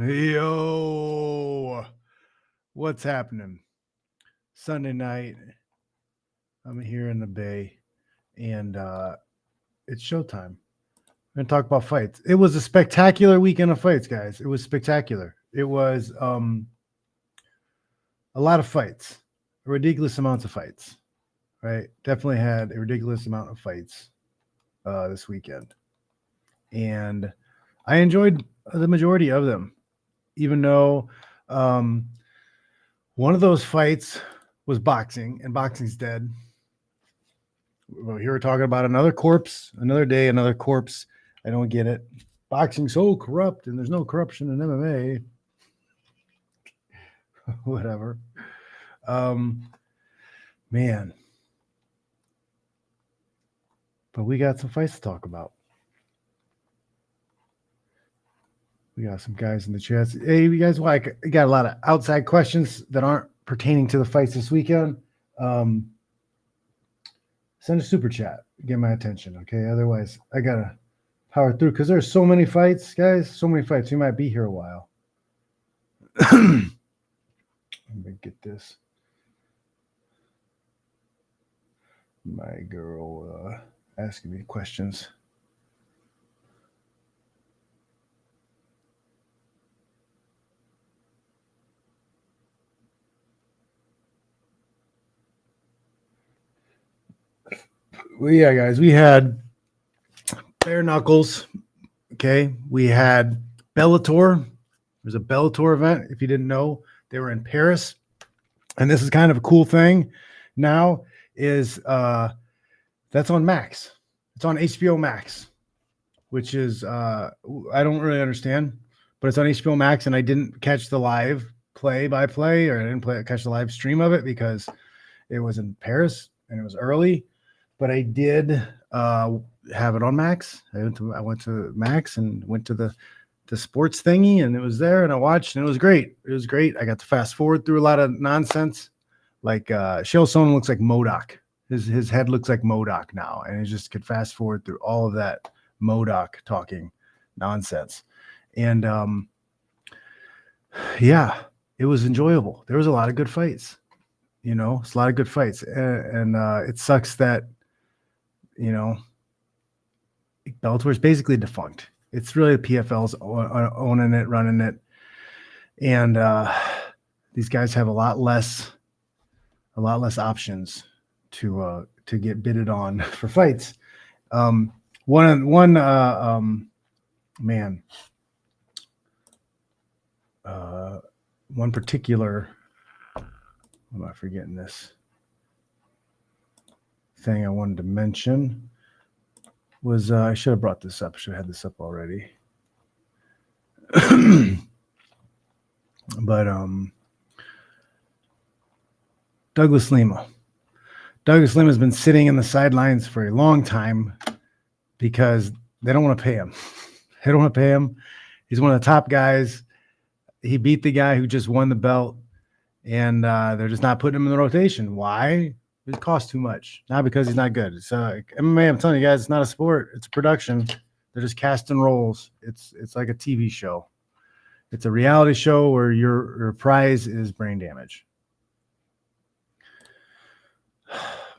Yo, what's happening? Sunday night. I'm here in the Bay, and it's showtime. We're gonna talk about fights. It was a spectacular weekend of fights, guys. It was spectacular. It was a lot of fights, ridiculous amounts of fights. Right? Definitely had a ridiculous amount of fights this weekend, and I enjoyed the majority of them, even though um, one of those fights was boxing, and boxing's dead. Well, here we're talking about another corpse, another day, another corpse. I don't get it. Boxing's so corrupt, and there's no corruption in MMA. Whatever. Man. But we got some fights to talk about. We got some guys in the chat. Hey, you guys like? You got a lot of outside questions that aren't pertaining to the fights this weekend. Send a super chat. Get my attention, okay? Otherwise, I gotta power through because there's so many fights, guys. So many fights. We might be here a while. Let me get this. My girl asking me questions. Well, yeah, guys, we had bare knuckles. Okay, we had Bellator. There's a Bellator event. If you didn't know, they were in Paris, and this is kind of a cool thing. Now is that's on Max. It's on HBO Max, which is I don't really understand, but it's on HBO Max, and I didn't catch the live play-by-play, or I didn't catch the live stream of it because it was in Paris and it was early. But I did have it on Max. I went to Max and went to the sports thingy, and it was there, and I watched, and it was great. It was great. I got to fast forward through a lot of nonsense. Like Chael Sonnen looks like MODOK. His head looks like MODOK now, and I just could fast forward through all of that MODOK talking nonsense. And yeah, it was enjoyable. There was a lot of good fights. You know, it's a lot of good fights, and it sucks that Bellator is basically defunct. It's really the PFL's owning it, running it, and these guys have a lot less options to get bidded on for fights. One particular. Am I forgetting this thing I wanted to mention? Was I should have brought this up. I should have had this up already. But Douglas Lima. Douglas Lima has been sitting in the sidelines for a long time because they don't want to pay him. They don't want to pay him. He's one of the top guys. He beat the guy who just won the belt, and they're just not putting him in the rotation. Why? It costs too much. Not because he's not good. It's MMA. I'm telling you guys, it's not a sport. It's a production. They're just casting roles. It's like a TV show. It's a reality show where your prize is brain damage.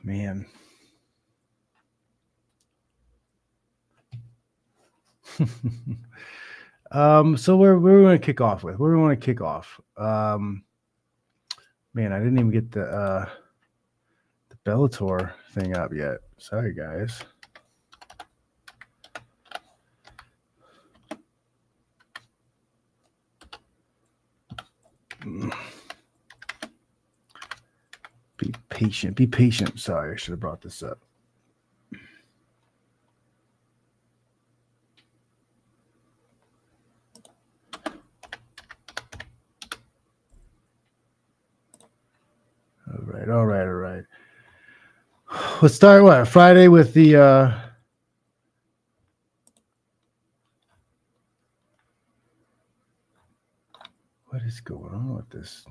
Man. So where we want to kick off with? Where we want to kick off? Man, I didn't even get the Bellator thing up yet. Sorry, guys. Be patient. Be patient. Sorry, I should have brought this up. All right. Let's start Friday with the what is going on with this?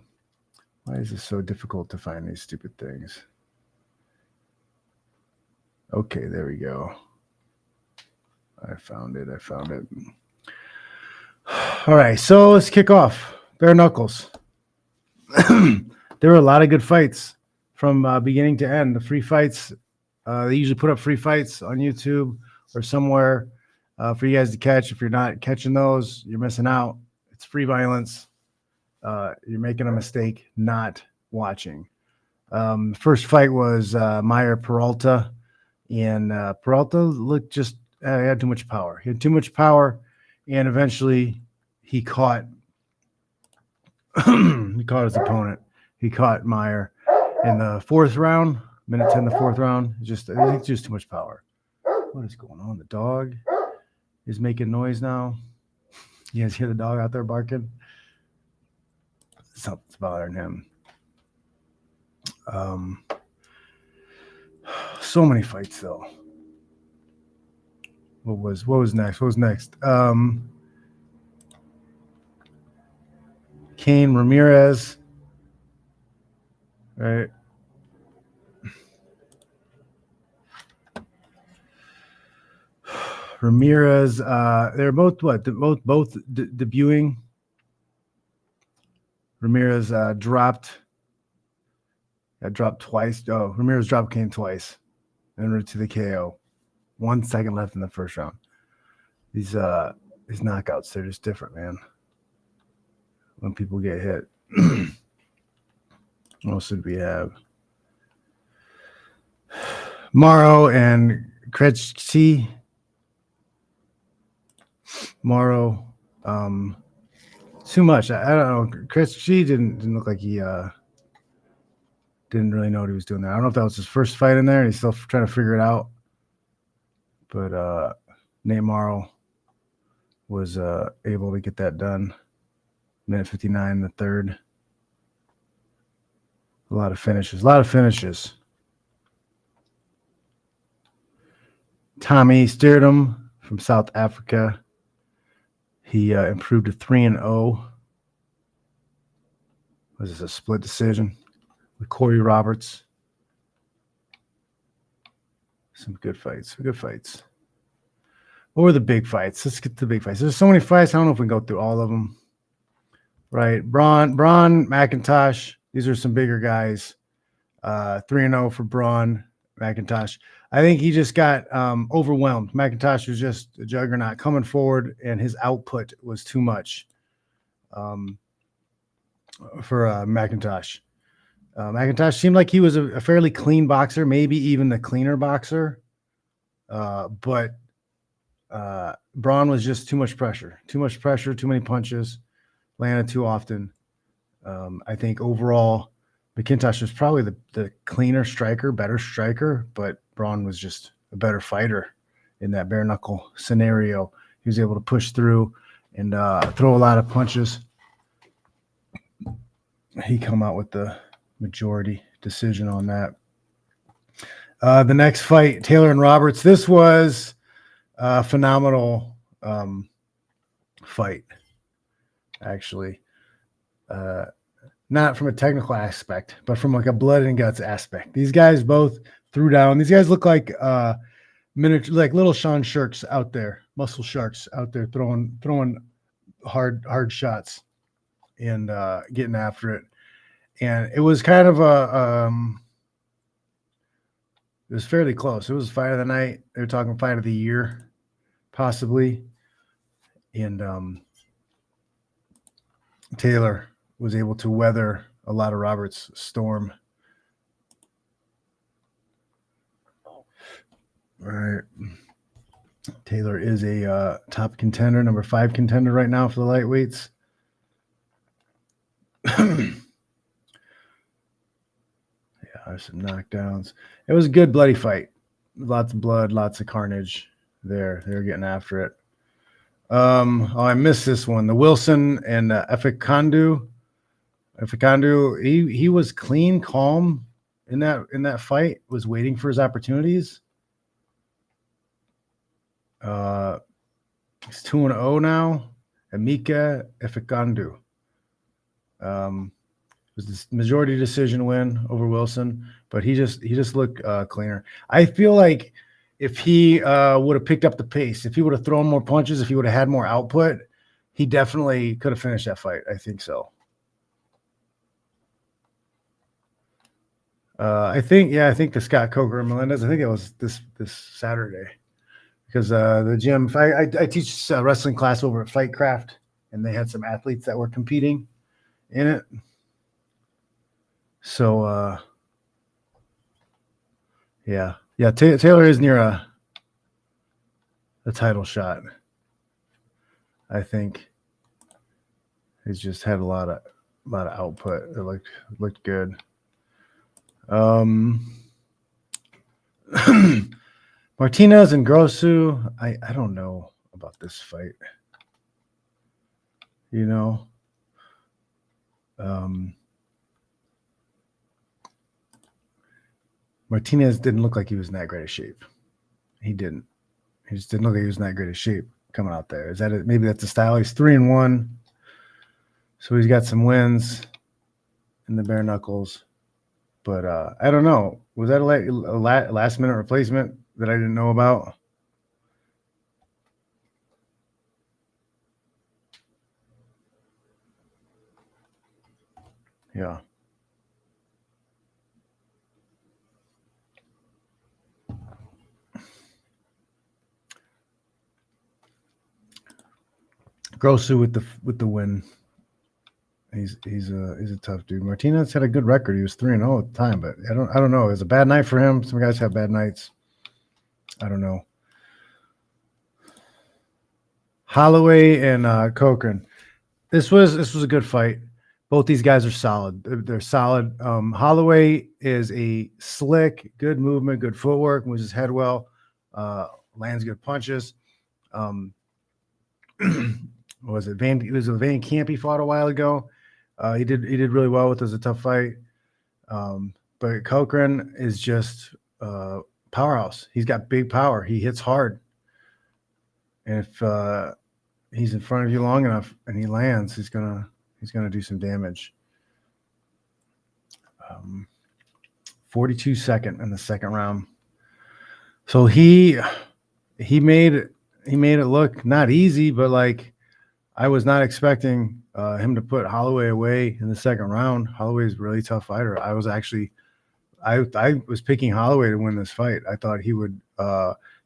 Why is it so difficult to find these stupid things? Okay, there we go. I found it. All right, so let's kick off. Bare knuckles. There were a lot of good fights from beginning to end. The free fights, they usually put up free fights on YouTube or somewhere for you guys to catch. If you're not catching those, you're missing out. It's free violence. You're making a mistake not watching. First fight was Meyer Peralta, and Peralta looked just he had too much power. He had too much power, and eventually he caught his opponent. He caught Meyer in the fourth round, minute 10, the fourth round. I think it's just too much power. What is going on? The dog is making noise now. You guys hear the dog out there barking? Something's bothering him. So many fights though. What was next? Kane Ramirez. Right. Ramirez, they're both debuting. Ramirez dropped twice. Oh, Ramirez dropped Kane twice. And to the KO. 1 second left in the first round. These knockouts, they're just different, man. When people get hit. What else did we have? Morrow and Krejci. Morrow, too much. I don't know. Krejci didn't look like he didn't really know what he was doing there. I don't know if that was his first fight in there. He's still trying to figure it out. But Nate Morrow was able to get that done. Minute 59, the third. A lot of finishes. Tommy Steerdam from South Africa. He improved to 3-0. Was this a split decision with Corey Roberts? Some good fights. What were the big fights? Let's get to the big fights. There's so many fights. I don't know if we can go through all of them. Right. Braun McIntosh. These are some bigger guys. 3-0 for Braun McIntosh. I think he just got overwhelmed. McIntosh was just a juggernaut coming forward, and his output was too much for McIntosh. McIntosh seemed like he was a fairly clean boxer, maybe even the cleaner boxer. But Braun was just too much pressure, too many punches, landed too often. I think overall, McIntosh was probably the cleaner striker, better striker, but Braun was just a better fighter in that bare knuckle scenario. He was able to push through and throw a lot of punches. He come out with the majority decision on that. The next fight, Taylor and Roberts. This was a phenomenal fight, actually. Not from a technical aspect, but from like a blood and guts aspect. These guys both threw down. These guys look like miniature, like little Sean Sharks out there, muscle sharks out there throwing hard shots and getting after it. And it was kind of it was fairly close. It was fight of the night. They were talking fight of the year, possibly. And Taylor was able to weather a lot of Roberts' storm. All right. Taylor is a top contender, number 5 contender right now for the lightweights. There's some knockdowns. It was a good bloody fight. Lots of blood, lots of carnage there. They were getting after it. I missed this one. The Wilson and Efikandu. He was clean, calm in that fight, was waiting for his opportunities. He's 2-0 now. Emeka Efikandu. Was this majority decision win over Wilson, but he just looked cleaner. I feel like if he would have picked up the pace, if he would have thrown more punches, if he would have had more output, he definitely could have finished that fight. I think so. I think the Scott Coker and Melendez. I think it was this Saturday, because the gym. I teach wrestling class over at Fightcraft, and they had some athletes that were competing in it. So yeah, Taylor is near a title shot. I think he's just had a lot of output. It looked good. Martinez and Grosu, I don't know about this fight. You know, Martinez didn't look like he was in that great of shape. He didn't. He just didn't look like he was in that great of shape coming out there. Is that it? Maybe that's the style. He's 3-1, so he's got some wins in the bare knuckles. But I don't know. Was that a last-minute replacement that I didn't know about? Yeah. Grosu with the win. He's a tough dude. Martinez had a good record. He was 3-0 at the time, but I don't know. It was a bad night for him. Some guys have bad nights. I don't know. Holloway and Cochran. This was a good fight. Both these guys are solid. They're solid. Holloway is a slick, good movement, good footwork, moves his head well, lands good punches. What was it? It was a Van Camp he fought a while ago. He did really well with it. It was a tough fight. But Cochran is just powerhouse. He's got big power. He hits hard. And if he's in front of you long enough and he lands, he's gonna do some damage. 42-second in the second round. So he made it look not easy, but like I was not expecting him to put Holloway away in the second round. Holloway is a really tough fighter. I was picking Holloway to win this fight. I thought he would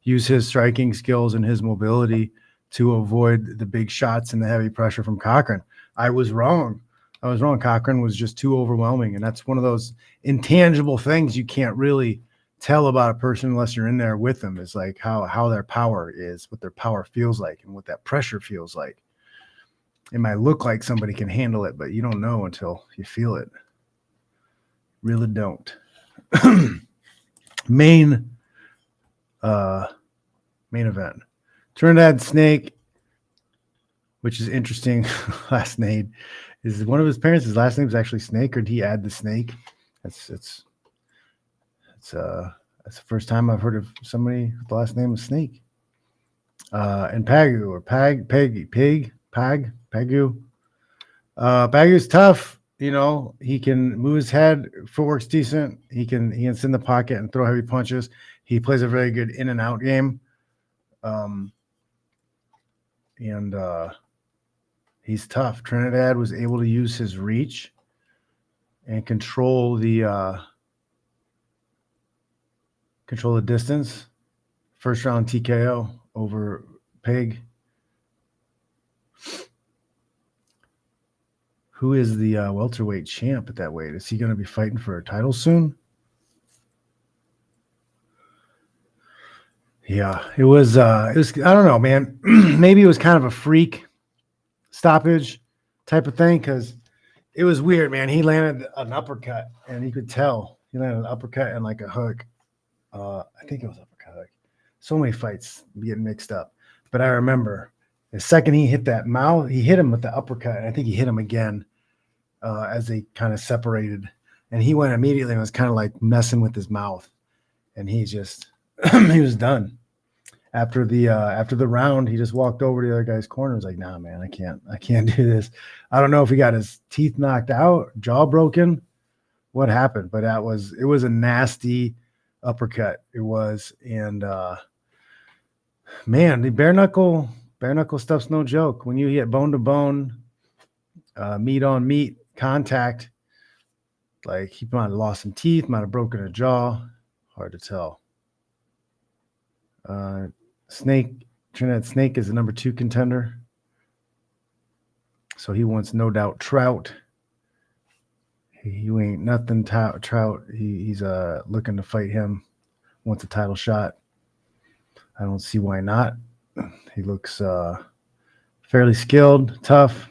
use his striking skills and his mobility to avoid the big shots and the heavy pressure from Cochran. I was wrong. Cochran was just too overwhelming, and that's one of those intangible things you can't really tell about a person unless you're in there with them. Is like how their power is, what their power feels like, and what that pressure feels like. It might look like somebody can handle it, but you don't know until you feel it. Really don't. Main event. Trinidad Snake, which is interesting. Last name is one of his parents. His last name is actually Snake, or did he add the Snake? That's the first time I've heard of somebody with the last name is Snake. And Pagu or Pagu's tough. You know, he can move his head. Footwork's decent. He can sit in the pocket and throw heavy punches. He plays a very good in and out game. He's tough. Trinidad was able to use his reach and control the distance. First round TKO over Pig. Who is the welterweight champ at that weight? Is he going to be fighting for a title soon? Yeah, it was. I don't know, man. Maybe it was kind of a freak stoppage type of thing, because it was weird, man. He landed an uppercut, and you could tell he landed an uppercut and like a hook. I think it was uppercut hook. So many fights get mixed up, but I remember the second he hit that mouth, he hit him with the uppercut, and I think he hit him again as they kind of separated, and he went immediately and was kind of like messing with his mouth, and he just he was done. After the round, he just walked over to the other guy's corner and was like, nah, man, I can't do this. I don't know if he got his teeth knocked out, jaw broken, what happened, but it was a nasty uppercut. It was. And man, the bare knuckle bare knuckle stuff's no joke. When you hit bone to bone, meat on meat contact, like he might have lost some teeth, might have broken a jaw. Hard to tell. Trinidad Snake is the number 2 contender. So he wants No Doubt Trout. You ain't nothing, Trout. He's looking to fight him. Wants a title shot. I don't see why not. He looks fairly skilled, tough.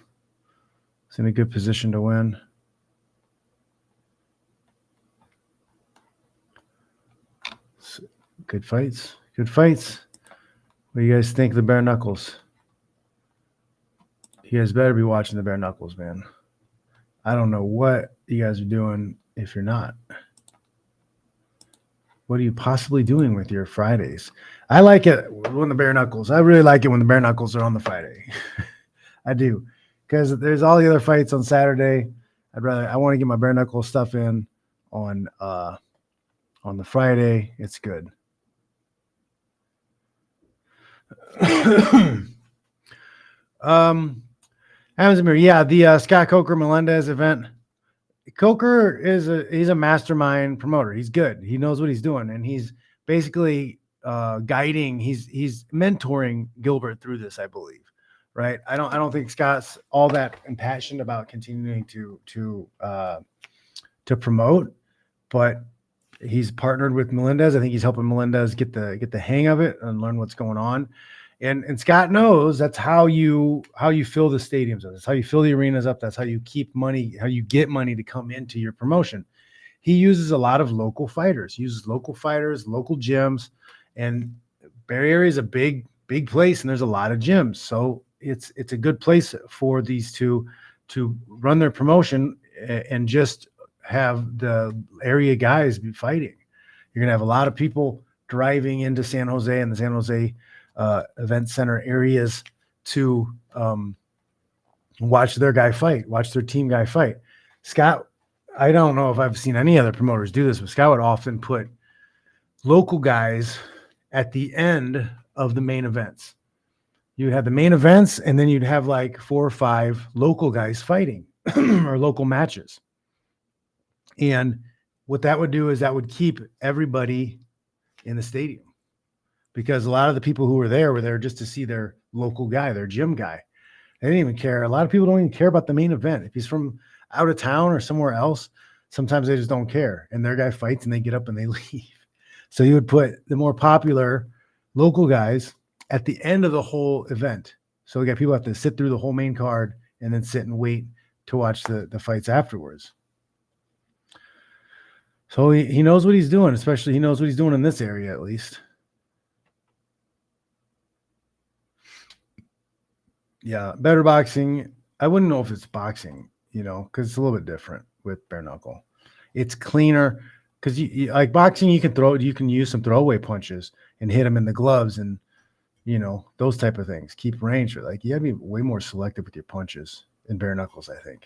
He's in a good position to win. Good fights. Good fights. What do you guys think of the bare knuckles? You guys better be watching the bare knuckles, man. I don't know what you guys are doing if you're not. What are you possibly doing with your Fridays? I like it when the bare knuckles. I really like it when the bare knuckles are on the Friday. I do, because there's all the other fights on Saturday. I want to get my bare knuckle stuff in on the Friday. It's good. Amazon, yeah, the Scott Coker Melendez event. Coker he's a mastermind promoter. He's good. He knows what he's doing, and he's basically guiding. He's mentoring Gilbert through this, I believe. Right? I don't think Scott's all that impassioned about continuing to promote, but he's partnered with Melendez. I think he's helping Melendez get the hang of it and learn what's going on. And Scott knows that's how you fill the stadiums up. That's how you fill the arenas up. That's how you keep money, how you get money to come into your promotion. He uses a lot of local fighters. He uses local fighters, local gyms, and Bay Area is a big place, and there's a lot of gyms. So it's a good place for these two to run their promotion and just have the area guys be fighting. You're gonna have a lot of people driving into San Jose and the San Jose event center areas to watch their guy fight, watch their team guy fight. Scott, I don't know if I've seen any other promoters do this, but Scott would often put local guys at the end of the main events. You have the main events, and then you'd have like 4 or 5 local guys fighting or local matches. And what that would do is that would keep everybody in the stadium, because a lot of the people who were there just to see their local guy, their gym guy. They didn't even care. A lot of people don't even care about the main event. If he's from out of town or somewhere else, sometimes they just don't care. And their guy fights and they get up and they leave. So you would put the more popular local guys at the end of the whole event. So we got people have to sit through the whole main card and then sit and wait to watch the fights afterwards. So he knows what he's doing, especially he knows what he's doing in this area at least. Yeah, better boxing. I wouldn't know if it's boxing, because it's a little bit different with bare knuckle. It's cleaner because you like boxing. You can use some throwaway punches and hit them in the gloves and those type of things. Keep range. Like you got to be way more selective with your punches in bare knuckles. I think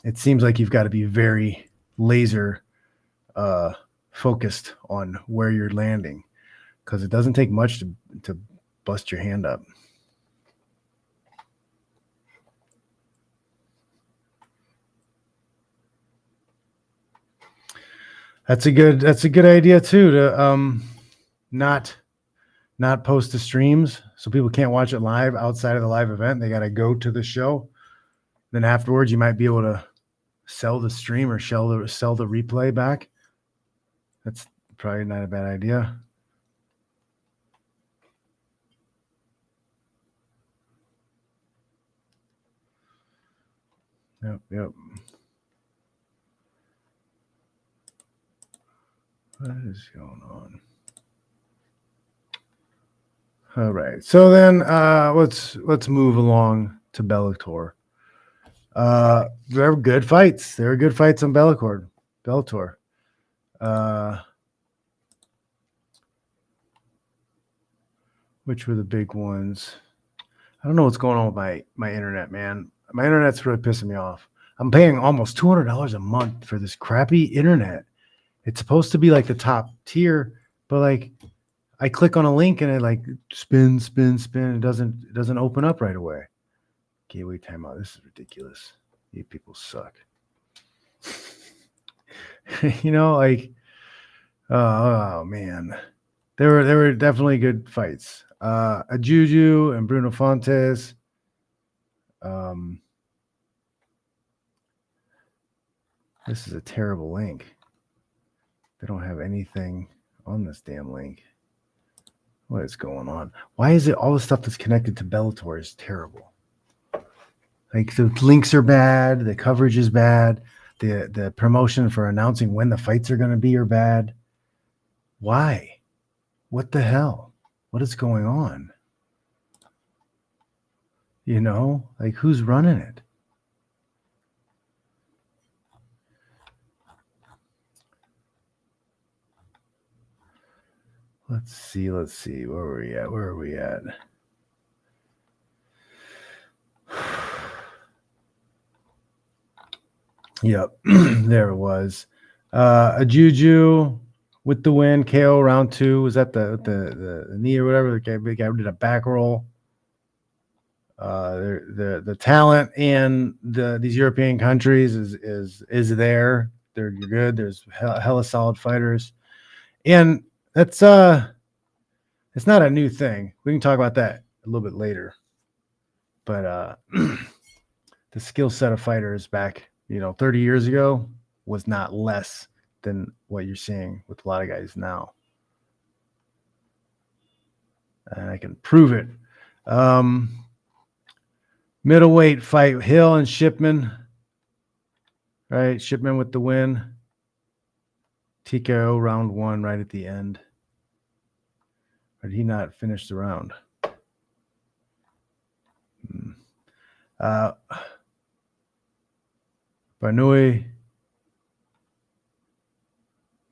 it seems like you've got to be very laser focused on where you're landing, because it doesn't take much to bust your hand up. That's a good idea too, to not post the streams so people can't watch it live outside of the live event. They got to go to the show. Then afterwards, you might be able to sell the stream or sell the replay back. That's probably not a bad idea. Yep. What is going on? All right. So then let's move along to Bellator. There were good fights. There were good fights on Bellator. Which were the big ones? I don't know what's going on with my internet, man. My internet's really pissing me off. I'm paying almost $200 a month for this crappy internet. It's supposed to be like the top tier, but like I click on a link and it like spin. It doesn't open up right away. Gateway timeout. This is ridiculous. You people suck. Like, oh man, there were definitely good fights. A Juju and Bruno Fontes. This is a terrible link. They don't have anything on this damn link. What is going on? Why is it all the stuff that's connected to Bellator is terrible? Like the links are bad, the coverage is bad, the promotion for announcing when the fights are going to be are bad. Why? What the hell? What is going on? Like who's running it? Let's see. Where are we at? Yep. There it was. A Juju with the win. KO round 2. Was that the knee or whatever? The big guy did a back roll. The talent in these European countries is there. You're good. There's hella solid fighters. And that's it's not a new thing. We can talk about that a little bit later. But the skill set of fighters back, 30 years ago was not less than what you're seeing with a lot of guys now. And I can prove it. Middleweight fight, Hill and Shipman. Right, Shipman with the win. TKO round 1 right at the end. Or did he not finish the round? Barnouille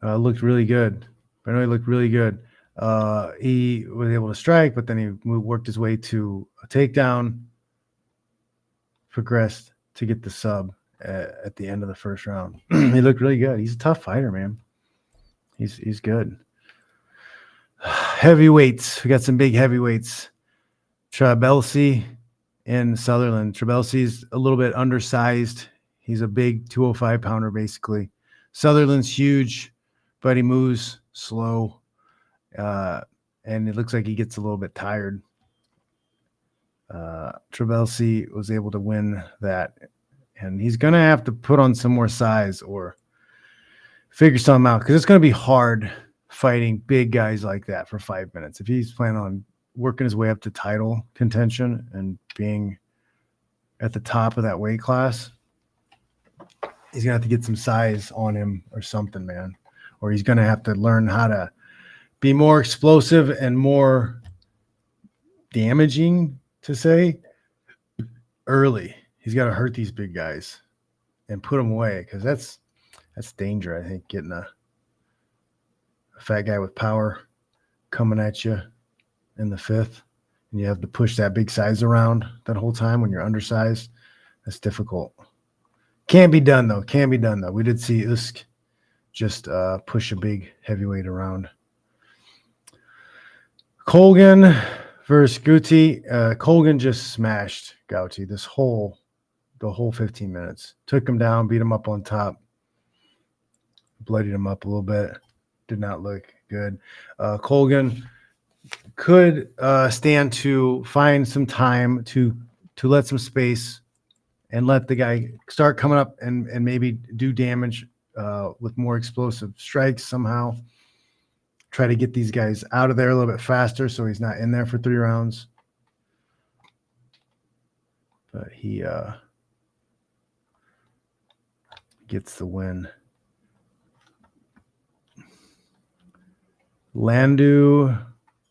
looked really good. Barnouille looked really good. He was able to strike, but then he worked his way to a takedown, progressed to get the sub at the end of the first round. He looked really good. He's a tough fighter, man. He's good. Heavyweights. We got some big heavyweights. Trabelsi and Sutherland. Trabelsi's a little bit undersized. He's a big 205 pounder, basically. Sutherland's huge, but he moves slow. And it looks like he gets a little bit tired. Trabelsi was able to win that. And he's going to have to put on some more size or figure something out, because it's going to be hard fighting big guys like that for 5 minutes. If he's planning on working his way up to title contention and being at the top of that weight class, he's going to have to get some size on him or something, man. Or he's going to have to learn how to be more explosive and more damaging, to say, early. He's got to hurt these big guys and put them away, because that's danger, I think, getting a fat guy with power coming at you in the 5th, and you have to push that big size around that whole time when you're undersized. That's difficult. Can be done, though. We did see Usyk just push a big heavyweight around. Colgan versus Guti. Colgan just smashed Gauti the whole 15 minutes. Took him down, beat him up on top, bloodied him up a little bit. Did not look good. Colgan could stand to find some time to let some space and let the guy start coming up and maybe do damage with more explosive strikes somehow. Try to get these guys out of there a little bit faster so he's not in there for 3 rounds. But he gets the win. Landu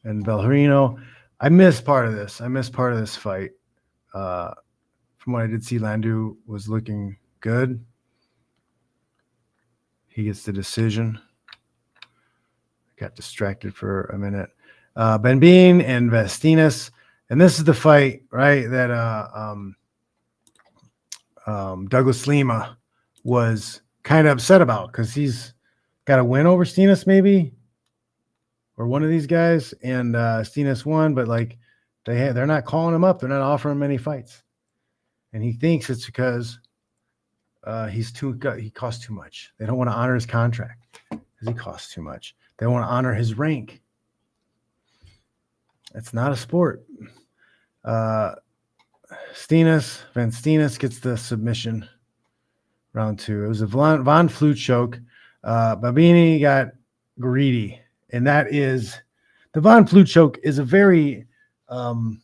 and Belharino. I missed part of this fight. From what I did see, Landu was looking good. He gets the decision. Got distracted for a minute. Ben Bean and Vestinas. And this is the fight, right, that Douglas Lima was kind of upset about, because he's got a win over Stinas, maybe. or one of these guys, and Stinas won, but like they're not calling him up. They're not offering him any fights. And he thinks it's because he costs too much. They don't want to honor his contract because he costs too much. They want to honor his rank. It's not a sport. Stinas gets the submission. Round 2. It was a Von Flute choke. Babini got greedy, and that is the Von Flute choke is a very it's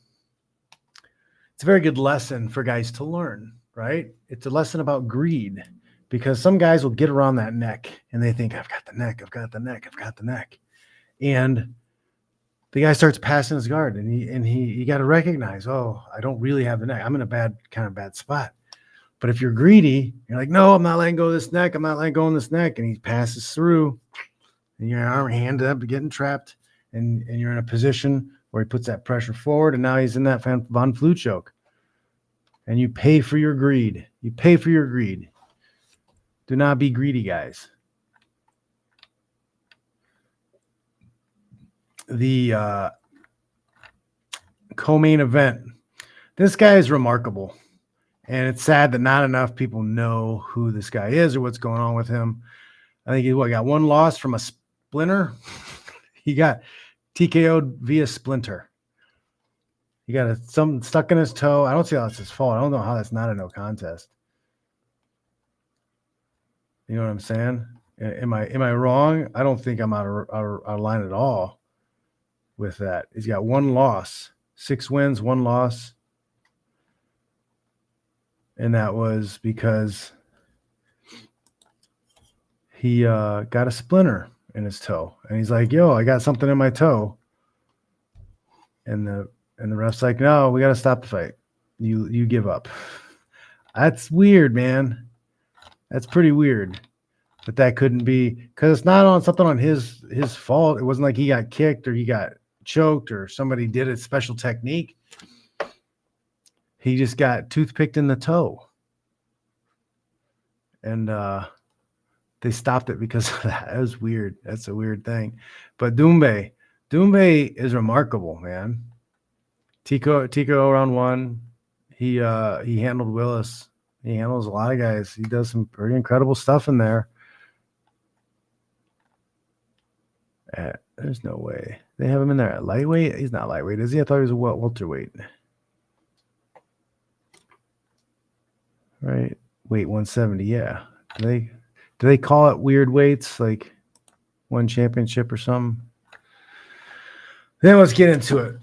a very good lesson for guys to learn, right? It's a lesson about greed, because some guys will get around that neck and they think, I've got the neck, I've got the neck, I've got the neck. And the guy starts passing his guard, and you got to recognize, oh, I don't really have the neck. I'm in a bad spot. But if you're greedy, you're like, no, I'm not letting go of this neck. I'm not letting go of this neck. And he passes through, and your arm handed up to getting trapped, and you're in a position where he puts that pressure forward, and now he's in that Von Flute choke. And you pay for your greed. You pay for your greed. Do not be greedy, guys. The co-main event. This guy is remarkable. And it's sad that not enough people know who this guy is or what's going on with him. I think he got one loss from a splinter. He got TKO'd via splinter. He got something stuck in his toe. I don't see how that's his fault. I don't know how that's not a no contest. You know what I'm saying? Am I wrong? I don't think I'm out of line at all with that. He's got one loss, 6 wins, 1 loss. And that was because he got a splinter in his toe. And he's like, yo, I got something in my toe. And the ref's like, no, we got to stop the fight. You give up. That's weird, man. That's pretty weird. But that couldn't be, because it's not on something on his fault. It wasn't like he got kicked or he got choked or somebody did a special technique. He just got toothpicked in the toe. And they stopped it because of that. That was weird. That's a weird thing. But Doumbé is remarkable, man. Tico round 1. He handled Willis. He handles a lot of guys. He does some pretty incredible stuff in there. There's no way. They have him in there at lightweight? He's not lightweight, is he? I thought he was a welterweight. Right. Weight 170, yeah. Do they call it weird weights, like one championship or something? Then let's get into it.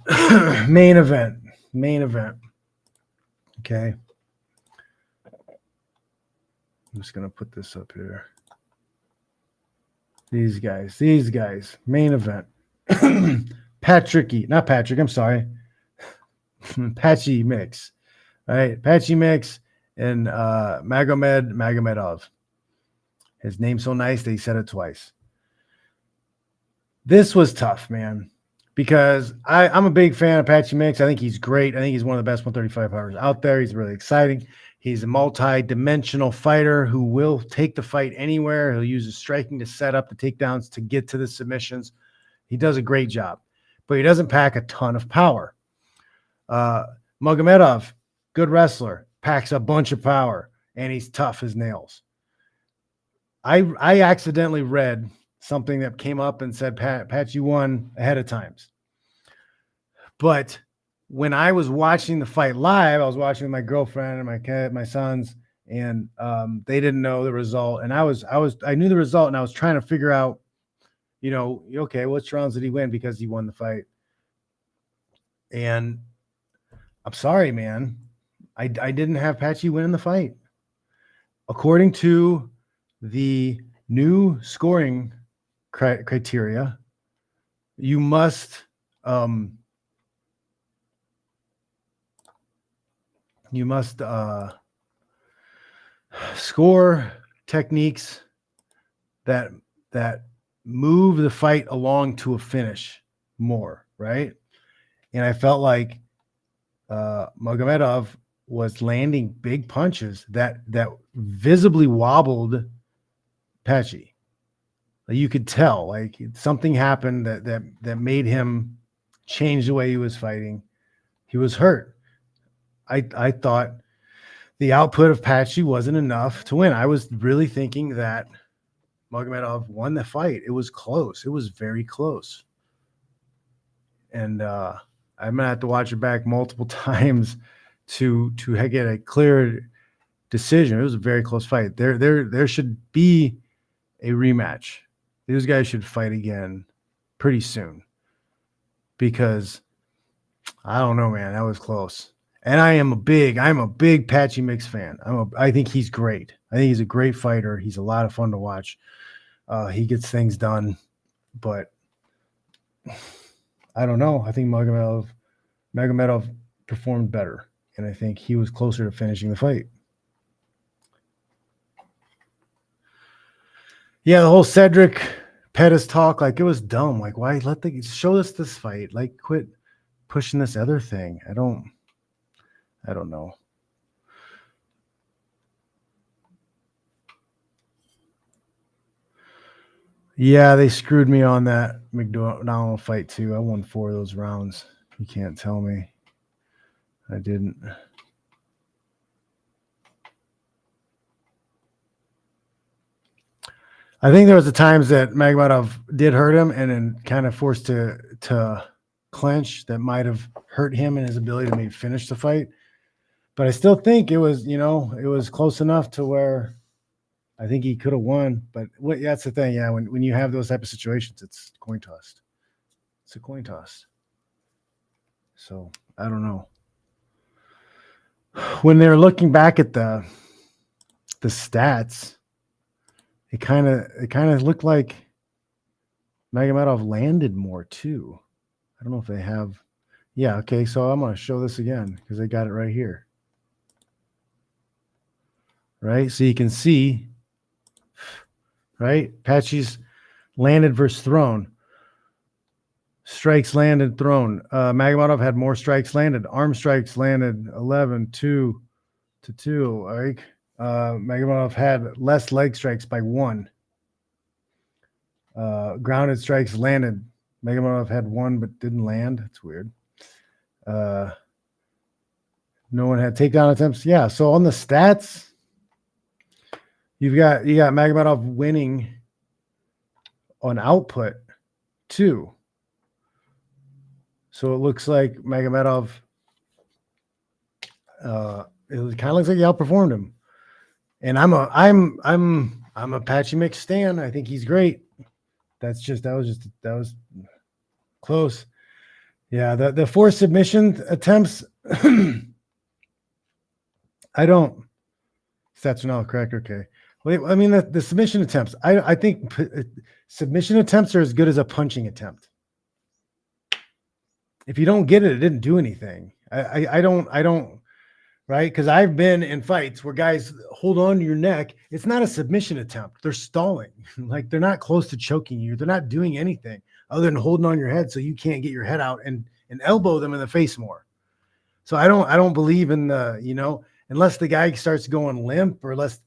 Main event. Okay. I'm just gonna put this up here. These guys. Main event. Patchy Mix. All right, Patchy Mix and Magomedov. His name's so nice that he said it twice. This was tough, man, because I'm a big fan of Patchy Mix. I think he's great. I think he's one of the best 135 fighters out there. He's really exciting. He's a multi-dimensional fighter who will take the fight anywhere. He'll use his striking to set up the takedowns to get to the submissions. He does a great job, but he doesn't pack a ton of power. Magomedov, good wrestler, packs a bunch of power, and he's tough as nails. I accidentally read something that came up and said Patchy won ahead of times. But when I was watching the fight live, I was watching with my girlfriend and my kid, my sons, and they didn't know the result. And I knew the result, and I was trying to figure out, okay, which rounds did he win, because he won the fight. And I'm sorry, man. I didn't have Patchy win the fight. According to the new scoring criteria, you must score techniques that move the fight along to a finish more, right? And I felt like Magomedov was landing big punches that visibly wobbled Patchy. you could tell like something happened that made him change the way he was fighting. He was hurt. I thought the output of Patchy wasn't enough to win. I was really thinking that Magomedov won the fight. It was close. It was very close. And I'm gonna have to watch it back multiple times to get a clear decision. It was a very close fight. There should be a rematch. These guys should fight again pretty soon because I don't know, man. That was close. And I'm a big Patchy Mix fan. I think he's great. I think he's a great fighter. He's a lot of fun to watch. He gets things done, but I don't know. I think Magomedov performed better, and I think he was closer to finishing the fight. Yeah, the whole Cedric Pettis talk, like it was dumb. Like, why show us this fight? Like, quit pushing this other thing. I don't know. Yeah, they screwed me on that McDonald fight too. I won 4 of those rounds. You can't tell me I didn't. I think there was the times that Magomedov did hurt him and then kind of forced to clinch that might have hurt him and his ability to maybe finish the fight. But I still think it was, it was close enough to where I think he could have won. But that's the thing. Yeah, when you have those type of situations, it's coin toss. It's a coin toss. So I don't know. When they're looking back at the stats, it kind of looked like Magomedov landed more too. I don't know if they have. Yeah, okay. So I'm going to show this again because they got it right here. Right? So you can see, right? Patchy's landed versus thrown. Strikes landed, thrown. Magomedov had more strikes landed. Arm strikes landed 11-2 to 2. Like Magomedov had less leg strikes by 1. Grounded strikes landed. Magomedov had 1 but didn't land. That's weird. No one had takedown attempts. Yeah, so on the stats, you got Magomedov winning on output too. So it looks like Magomedov. It kind of looks like he outperformed him. And I'm a Patchy Mix stan. I think he's great. That was close. Yeah, the 4 submission attempts. I don't. Stats are not correct. Okay. Wait, I mean the submission attempts. I think submission attempts are as good as a punching attempt. If you don't get it, it didn't do anything. I don't. Right? Because I've been in fights where guys hold on to your neck. It's not a submission attempt. They're stalling. Like they're not close to choking you. They're not doing anything other than holding on your head so you can't get your head out and elbow them in the face more. So I don't believe in the, unless the guy starts going limp or unless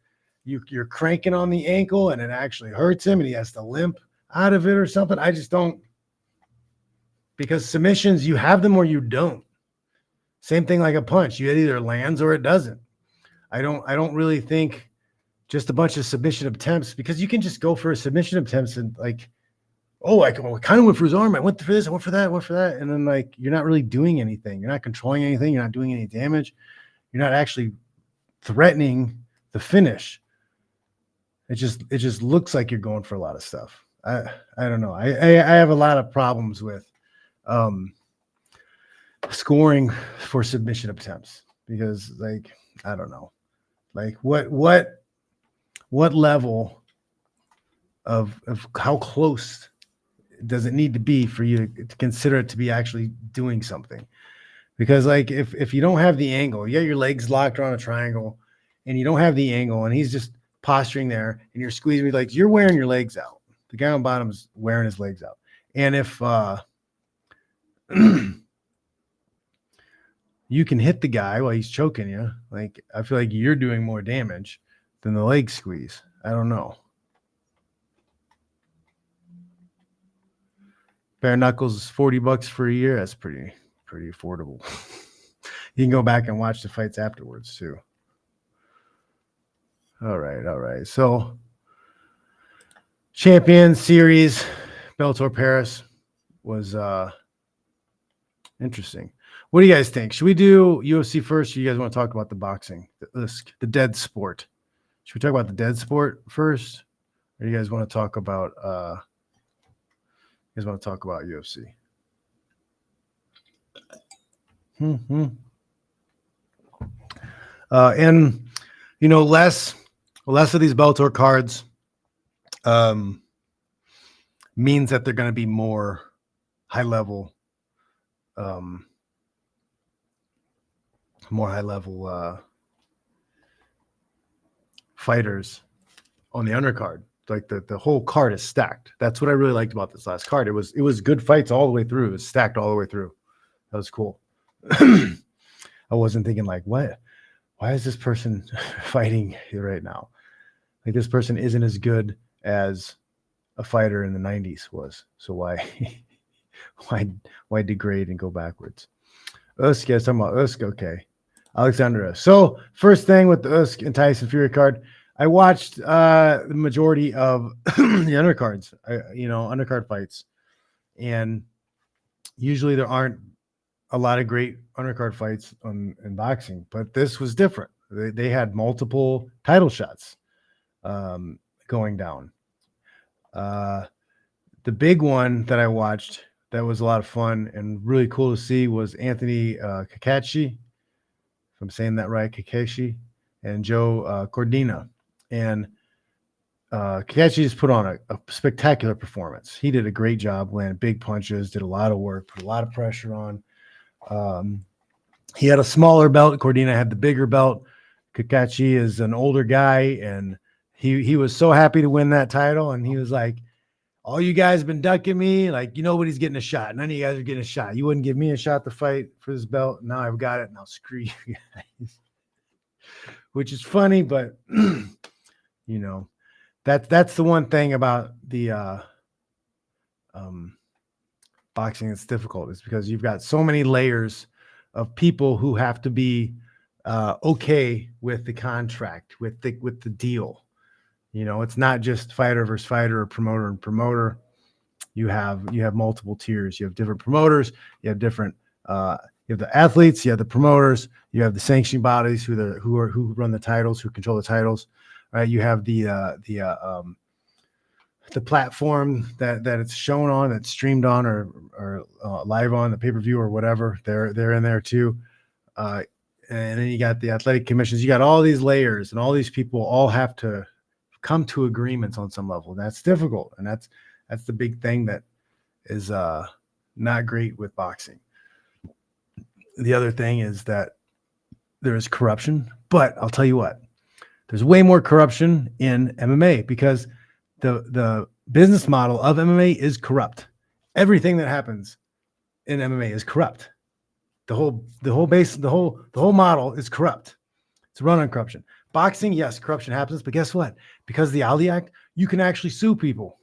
you're cranking on the ankle and it actually hurts him and he has to limp out of it or something. I just don't, because submissions, you have them or you don't. Same thing like a punch. It either lands or it doesn't. I don't really think just a bunch of submission attempts, because you can just go for a submission attempts and like, I kind of went for his arm. I went for this. I went for that. And then like, you're not really doing anything. You're not controlling anything. You're not doing any damage. You're not actually threatening the finish. It just looks like you're going for a lot of stuff. I don't know. I have a lot of problems with scoring for submission attempts because like, I don't know, like what level of how close does it need to be for you to consider it to be actually doing something? Because like if you don't have the angle, you got your legs locked around a triangle and you don't have the angle and he's just posturing there and you're squeezing, like you're wearing your legs out. The guy on bottom is wearing his legs out. And if you can hit the guy while he's choking you, like I feel like you're doing more damage than the leg squeeze. I don't know. Bare knuckles is $40 for a year. That's pretty affordable. You can go back and watch the fights afterwards too. All right. So, Champion Series, Bellator Paris was interesting. What do you guys think? Should we do UFC first? Or you guys want to talk about the boxing, the dead sport? Should we talk about the dead sport first, or do you guys want to talk about UFC? And less of these Bellator cards means that they're going to be more high level fighters on the undercard. Like the whole card is stacked. That's what I really liked about this last card. It was good fights all the way through. It was stacked all the way through. That was cool. I wasn't thinking like, what? Why is this person fighting right now? Like, this person isn't as good as a fighter in the 90s was. So why degrade and go backwards? Usyk, guys, talking about Usyk. Okay. Alexander Usyk. So first thing with the Usyk and Tyson Fury card, I watched the majority of the undercards, undercard fights. And usually there aren't a lot of great undercard fights in boxing, but this was different. They had multiple title shots going down. The big one that I watched that was a lot of fun and really cool to see was Anthony Kakashi, if I'm saying that right, Kakashi, and Joe Cordina. And Kakashi just put on a spectacular performance. He did a great job, landed big punches, did a lot of work, put a lot of pressure on. He had a smaller belt. Cordina had the bigger belt. Kakashi is an older guy, and he was so happy to win that title. And he was like, all you guys have been ducking me. Like, nobody's getting a shot. None of you guys are getting a shot. You wouldn't give me a shot to fight for this belt. Now I've got it. Now screw you guys. Which is funny, but that's the one thing about the boxing that's difficult, is because you've got so many layers of people who have to be okay with the contract, with the deal. It's not just fighter versus fighter or promoter and promoter. You have multiple tiers. You have different promoters. You have different. You have the athletes. You have the promoters. You have the sanctioning bodies who run the titles, who control the titles. Right. You have the platform that it's shown on, that's streamed on, or live on the pay-per-view or whatever. They're in there too. And then you got the athletic commissions. You got all these layers, and all these people all have to come to agreements on some level. That's difficult, and that's the big thing that is not great with boxing. The other thing is that there is corruption, but I'll tell you what, there's way more corruption in MMA, because the business model of MMA is corrupt. Everything that happens in MMA is corrupt. The whole model is corrupt. It's run on corruption. Boxing, yes, corruption happens, but guess what? Because of the Ali Act, you can actually sue people.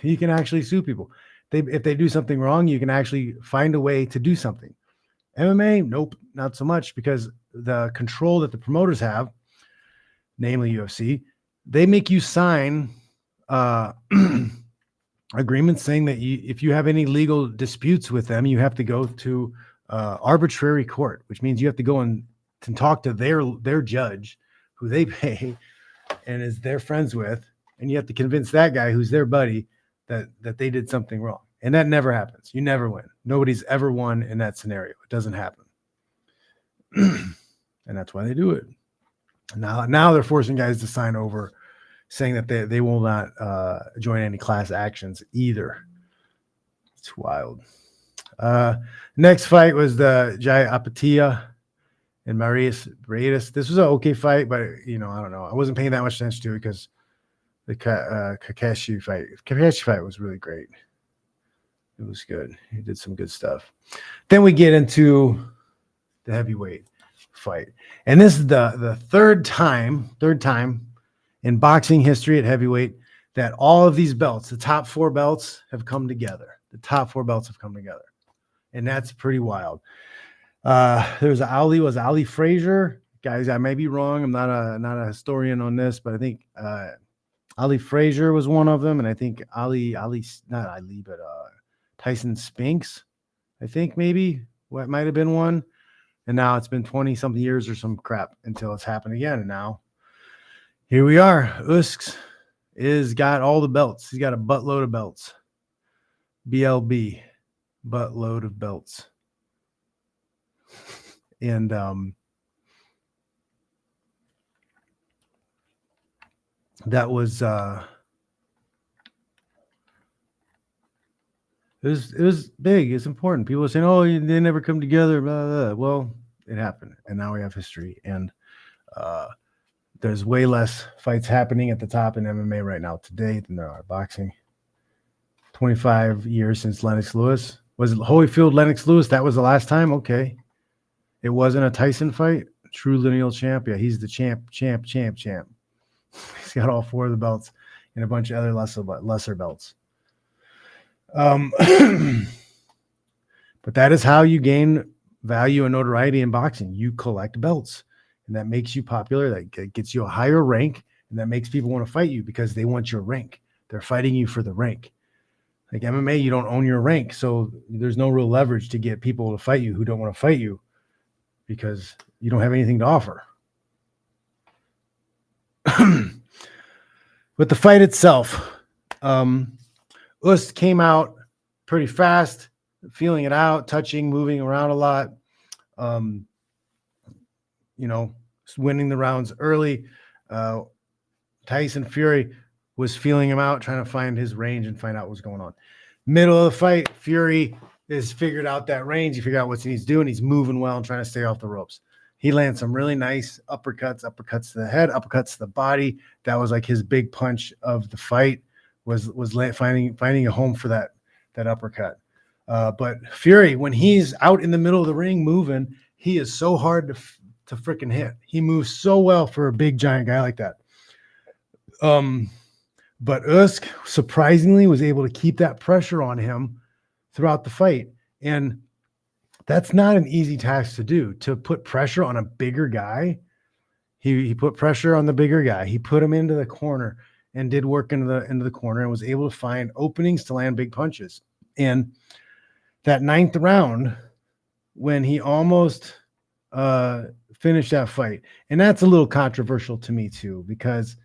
You can actually sue people. If they do something wrong, you can actually find a way to do something. MMA, nope, not so much, because the control that the promoters have, namely UFC, they make you sign agreements saying that if you have any legal disputes with them, you have to go to arbitrary court, which means you have to go and talk to their judge, who they pay and is they're friends with, and you have to convince that guy who's their buddy that they did something wrong. And that never happens. You never win. Nobody's ever won in that scenario. It doesn't happen. And that's why they do it. Now they're forcing guys to sign over, saying that they will not join any class actions either. It's wild. Next fight was the Jai Apatia and Marius Briedis. This was an okay fight, but I don't know. I wasn't paying that much attention to it because the Kakashi fight was really great. It was good. He did some good stuff. Then we get into the heavyweight fight, and this is the third time in boxing history at heavyweight that all of these belts, the top 4 belts, have come together. The top 4 belts have come together, and that's pretty wild. There's Ali Frazier. Guys, I may be wrong. I'm not a historian on this, but I think Ali Frazier was one of them, and I think Tyson Spinks, I think maybe what might have been one. And now it's been 20 something years or some crap until it's happened again. And now here we are. Usyk is got all the belts. He's got a buttload of belts. BLB, buttload of belts. And that was it was big. It's important. People are saying, "Oh, they never come together." Blah, blah, blah. Well, it happened, and now we have history. And there's way less fights happening at the top in MMA right now today than there are boxing. 25 years since Lennox Lewis. Was it Holyfield, Lennox Lewis? That was the last time? Okay. It wasn't a Tyson fight? True lineal champ. Yeah, he's the champ. He's got all 4 of the belts and a bunch of other lesser belts. But that is how you gain value and notoriety in boxing. You collect belts, and that makes you popular. That gets you a higher rank, and that makes people want to fight you because they want your rank. They're fighting you for the rank. Like MMA, you don't own your rank, so there's no real leverage to get people to fight you who don't want to fight you because you don't have anything to offer. But the fight itself, Usyk came out pretty fast, feeling it out, touching, moving around a lot, winning the rounds early. Tyson Fury was feeling him out, trying to find his range and find out what's going on. Middle of the fight, Fury has figured out that range. He figured out what he's doing. He's moving well and trying to stay off the ropes. He lands some really nice uppercuts to the head, uppercuts to the body. That was like his big punch of the fight, was finding a home for that uppercut. But Fury, when he's out in the middle of the ring moving, he is so hard to freaking hit. He moves so well for a big giant guy like that. But Usyk surprisingly was able to keep that pressure on him throughout the fight. And that's not an easy task to do, to put pressure on a bigger guy. He put pressure on the bigger guy. He put him into the corner and did work into the corner and was able to find openings to land big punches. And that 9th round, when he almost finished that fight, and that's a little controversial to me too, because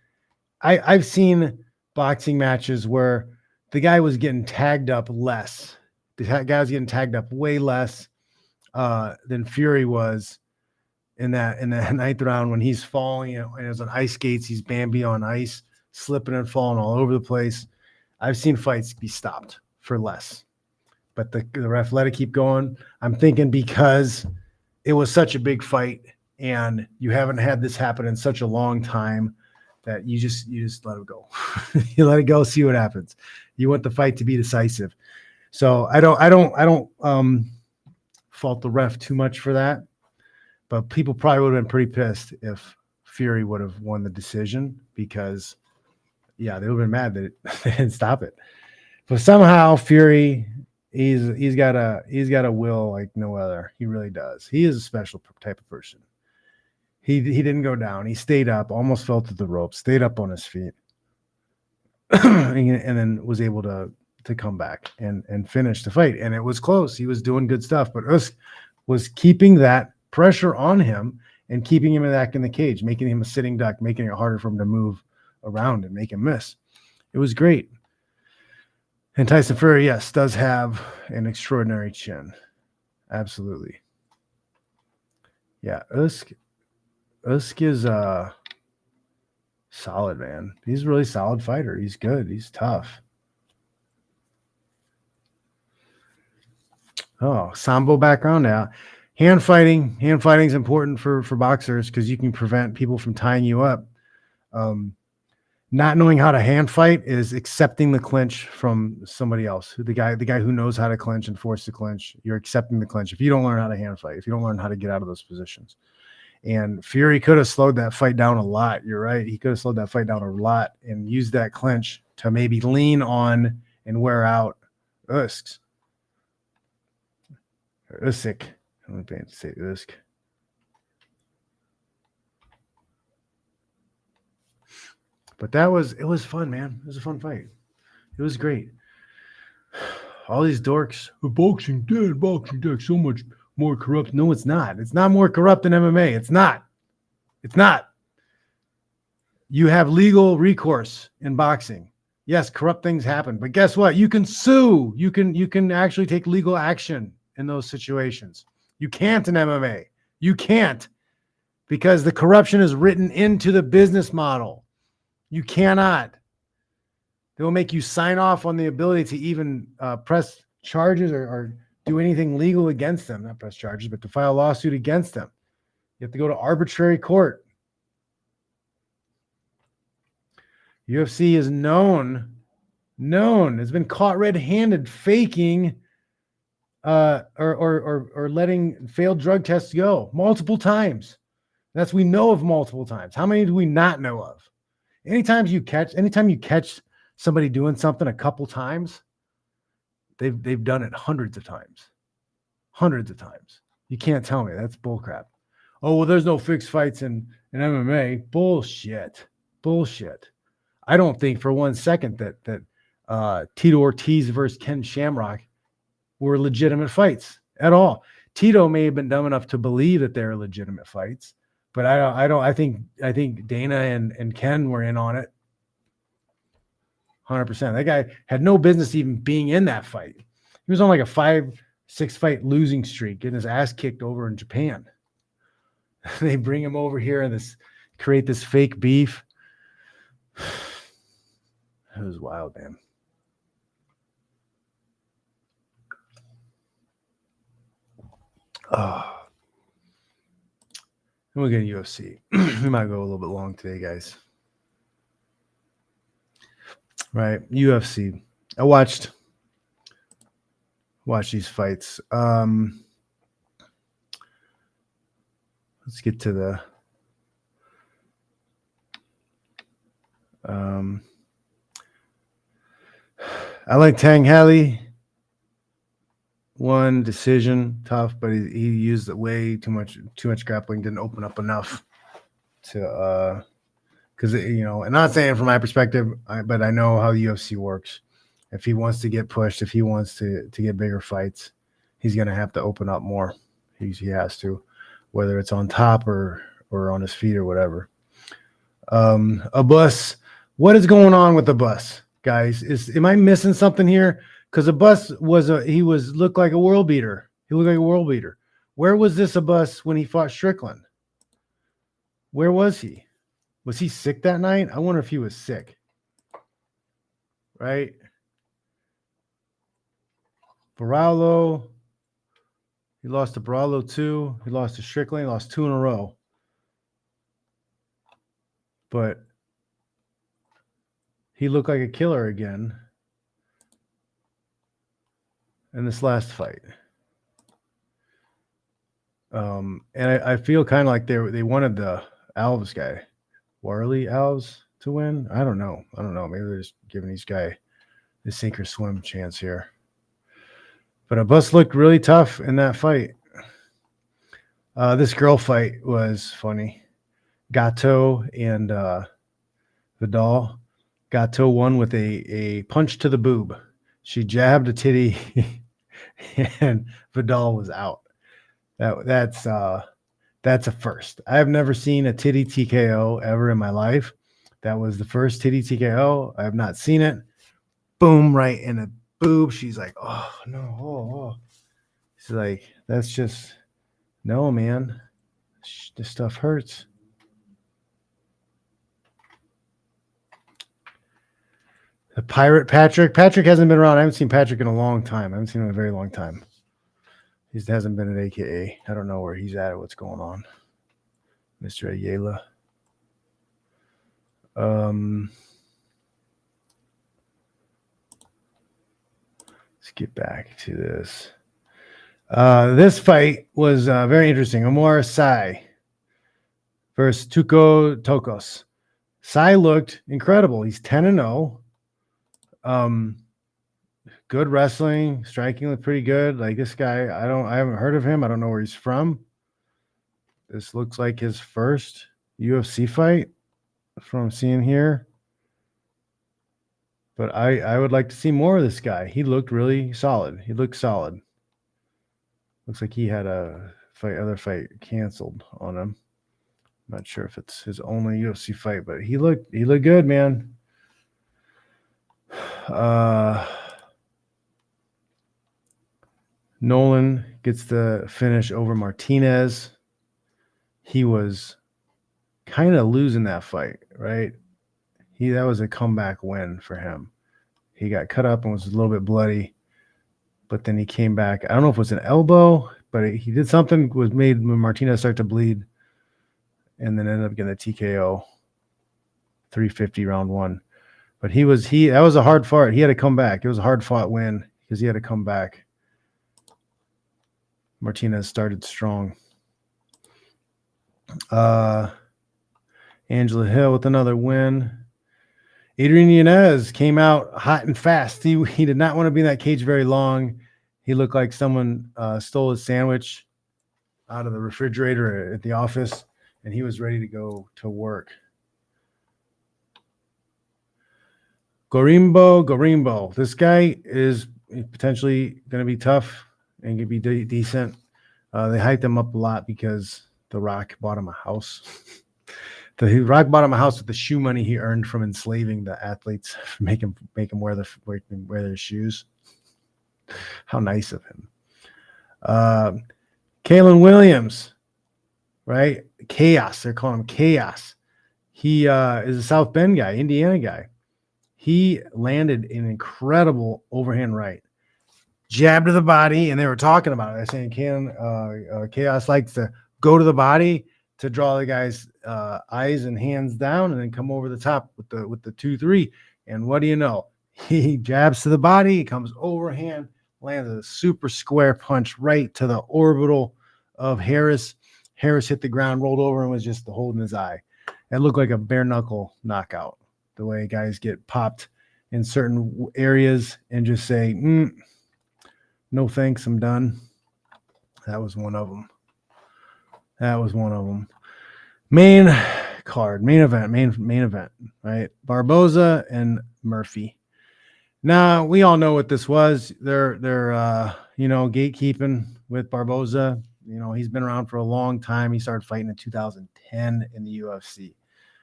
I've seen boxing matches where the guy was getting tagged up less. The guy was getting tagged up way less than Fury was in that 9th round when he's falling, and it was on ice skates. He's Bambi on ice, slipping and falling all over the place. I've seen fights be stopped for less, but the ref let it keep going. I'm thinking because it was such a big fight and you haven't had this happen in such a long time that you just let it go. You let it go, see what happens. You want the fight to be decisive. So I don't fault the ref too much for that, but people probably would have been pretty pissed if Fury would have won the decision because, yeah, they would have been mad that they didn't stop it. But somehow Fury, he's got a will like no other. He really does. He is a special type of person. He didn't go down. He stayed up, almost fell to the ropes, stayed up on his feet, and then was able to come back and finish the fight. And it was close. He was doing good stuff, but Usyk was keeping that pressure on him and keeping him back in the cage, making him a sitting duck, making it harder for him to move around and make him miss. It was great. And Tyson Fury, yes, does have an extraordinary chin. Absolutely. Yeah, Usyk is solid, man. He's a really solid fighter. He's good. He's tough. Oh, Sambo background now. Hand fighting is important for boxers because you can prevent people from tying you up. Not knowing how to hand fight is accepting the clinch from somebody else. The guy who knows how to clinch and force the clinch, you're accepting the clinch. If you don't learn how to hand fight, if you don't learn how to get out of those positions. And Fury could have slowed that fight down a lot. You're right. He could have slowed that fight down a lot and used that clinch to maybe lean on and wear out Usyk. Usyk. I don't know if I say Usyk. But it was fun, man. It was a fun fight. It was great. All these dorks, boxing dead, so much more corrupt. No, it's not. It's not more corrupt than MMA. It's not. It's not. You have legal recourse in boxing. Yes, corrupt things happen, but guess what? You can sue. You can actually take legal action in those situations. You can't in MMA. You can't, because the corruption is written into the business model. You cannot. They will make you sign off on the ability to even press charges or do anything legal against them. Not press charges, but to file a lawsuit against them. You have to go to arbitrary court. UFC is known, has been caught red-handed faking or letting failed drug tests go multiple times. That's we know of multiple times. How many do we not know of? Anytime you catch somebody doing something a couple times, they've done it hundreds of times. Hundreds of times. You can't tell me that's bullcrap. Oh, well, there's no fixed fights in MMA. Bullshit. I don't think for 1 second that Tito Ortiz versus Ken Shamrock were legitimate fights at all. Tito may have been dumb enough to believe that they're legitimate fights, but I think Dana and Ken were in on it 100%. That guy had no business even being in that fight. He was on like a 5-6 fight losing streak, getting his ass kicked over in Japan. They bring him over here and create this fake beef. It was wild, man. Oh. And we'll get UFC. We might go a little bit long today, guys. Right, UFC. I watched these fights. Let's get to the I like Tang Hali. One decision, tough, but he used it way too much grappling, didn't open up enough to because and not saying from my perspective, but I know how the UFC works. If he wants to get pushed, if he wants to get bigger fights, he's gonna have to open up more. He has to, whether it's on top or on his feet or whatever. A bus. What is going on with the bus, guys? Am I missing something here? Because a bus looked like a world beater. He looked like a world beater. Where was this a bus when he fought Strickland? Where was he? Was he sick that night? I wonder if he was sick. Right? Barallo. He lost to Barallo 2. He lost to Strickland. He lost 2 in a row. But he looked like a killer again in this last fight. And I feel kind of like they wanted the Alves guy, Warley Alves, to win. I don't know. Maybe they're just giving this guy the sink or swim chance here. But Abbas looked really tough in that fight. This girl fight was funny. Gato and Vidal. Gato won with a punch to the boob. She jabbed a titty, and Vidal was out. That's a first. I have never seen a titty TKO ever in my life. That was the first titty TKO. I have not seen it. Boom, right in the boob. She's like, oh no, oh. She's like, that's just no, man. This stuff hurts. The Pirate Patrick. Patrick hasn't been around. I haven't seen Patrick in a long time. I haven't seen him in a very long time. He hasn't been at AKA. I don't know where he's at or what's going on. Mr. Ayala. Let's get back to this. This fight was very interesting. Omar Sai versus Tuco Tokos. Sai looked incredible. He's 10-0. Good wrestling, striking looked pretty good. Like this guy, I haven't heard of him. I don't know where he's from. This looks like his first UFC fight from what I'm seeing here. But I would like to see more of this guy. He looked really solid. He looked solid. Looks like he had a other fight canceled on him. I'm not sure if it's his only UFC fight, but he looked good, man. Nolan gets the finish over Martinez. He was kind of losing that fight, right? That was a comeback win for him. He got cut up and was a little bit bloody, but then he came back. I don't know if it was an elbow, but he did something was made Martinez start to bleed, and then ended up getting a TKO, 350 round one. But that was a hard fight. He had to come back. It was a hard fought win because he had to come back. Martinez started strong. Angela Hill with another win. Adrian Yanez came out hot and fast. He did not want to be in that cage very long. He looked like someone stole his sandwich out of the refrigerator at the office, and he was ready to go to work. Gorimbo. This guy is potentially going to be tough and could be decent. They hyped him up a lot because The Rock bought him a house. The Rock bought him a house with the shoe money he earned from enslaving the athletes, make him wear their shoes. How nice of him. Kalen Williams, right? Chaos. They're calling him Chaos. He is a South Bend guy, Indiana guy. He landed an incredible overhand right. Jab to the body, and they were talking about it. They're saying Chaos likes to go to the body to draw the guy's eyes and hands down and then come over the top with the 2-3. And what do you know? He jabs to the body, he comes overhand, lands a super square punch right to the orbital of Harris. Harris hit the ground, rolled over, and was just holding his eye. It looked like a bare knuckle knockout, the way guys get popped in certain areas and just say, no thanks, I'm done. That was one of them. Main event, right? Barboza and Murphy. Now, we all know what this was. They're gatekeeping with Barboza. He's been around for a long time. He started fighting in 2010 in the UFC.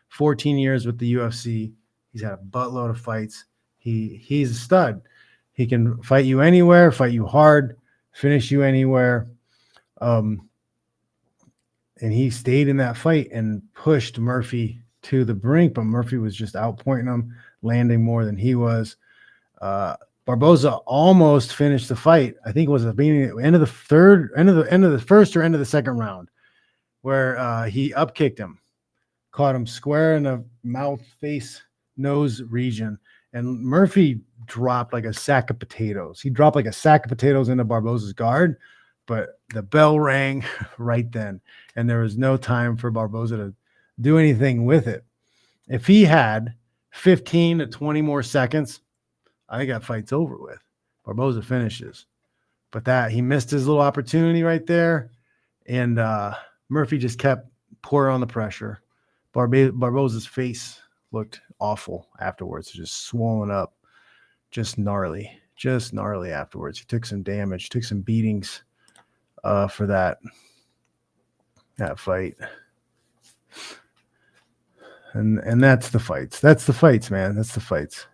14 years with the UFC. He's had a buttload of fights. He's a stud. He can fight you anywhere, fight you hard, finish you anywhere. And he stayed in that fight and pushed Murphy to the brink, but Murphy was just outpointing him, landing more than he was. Barboza almost finished the fight. I think it was at the end of the first or end of the second round, where he upkicked him, caught him square in the mouth, face, nose region, and Murphy dropped like a sack of potatoes. He dropped like a sack of potatoes into Barboza's guard, but the bell rang right then, and there was no time for Barboza to do anything with it. If he had 15 to 20 more seconds, I think that fight's over with. Barboza finishes. But he missed his little opportunity right there, and Murphy just kept pouring on the pressure. Barboza's face looked awful afterwards, just swollen up, just gnarly afterwards. He took some damage, took some beatings for that fight. And that's the fights. That's the fights, man. That's the fights.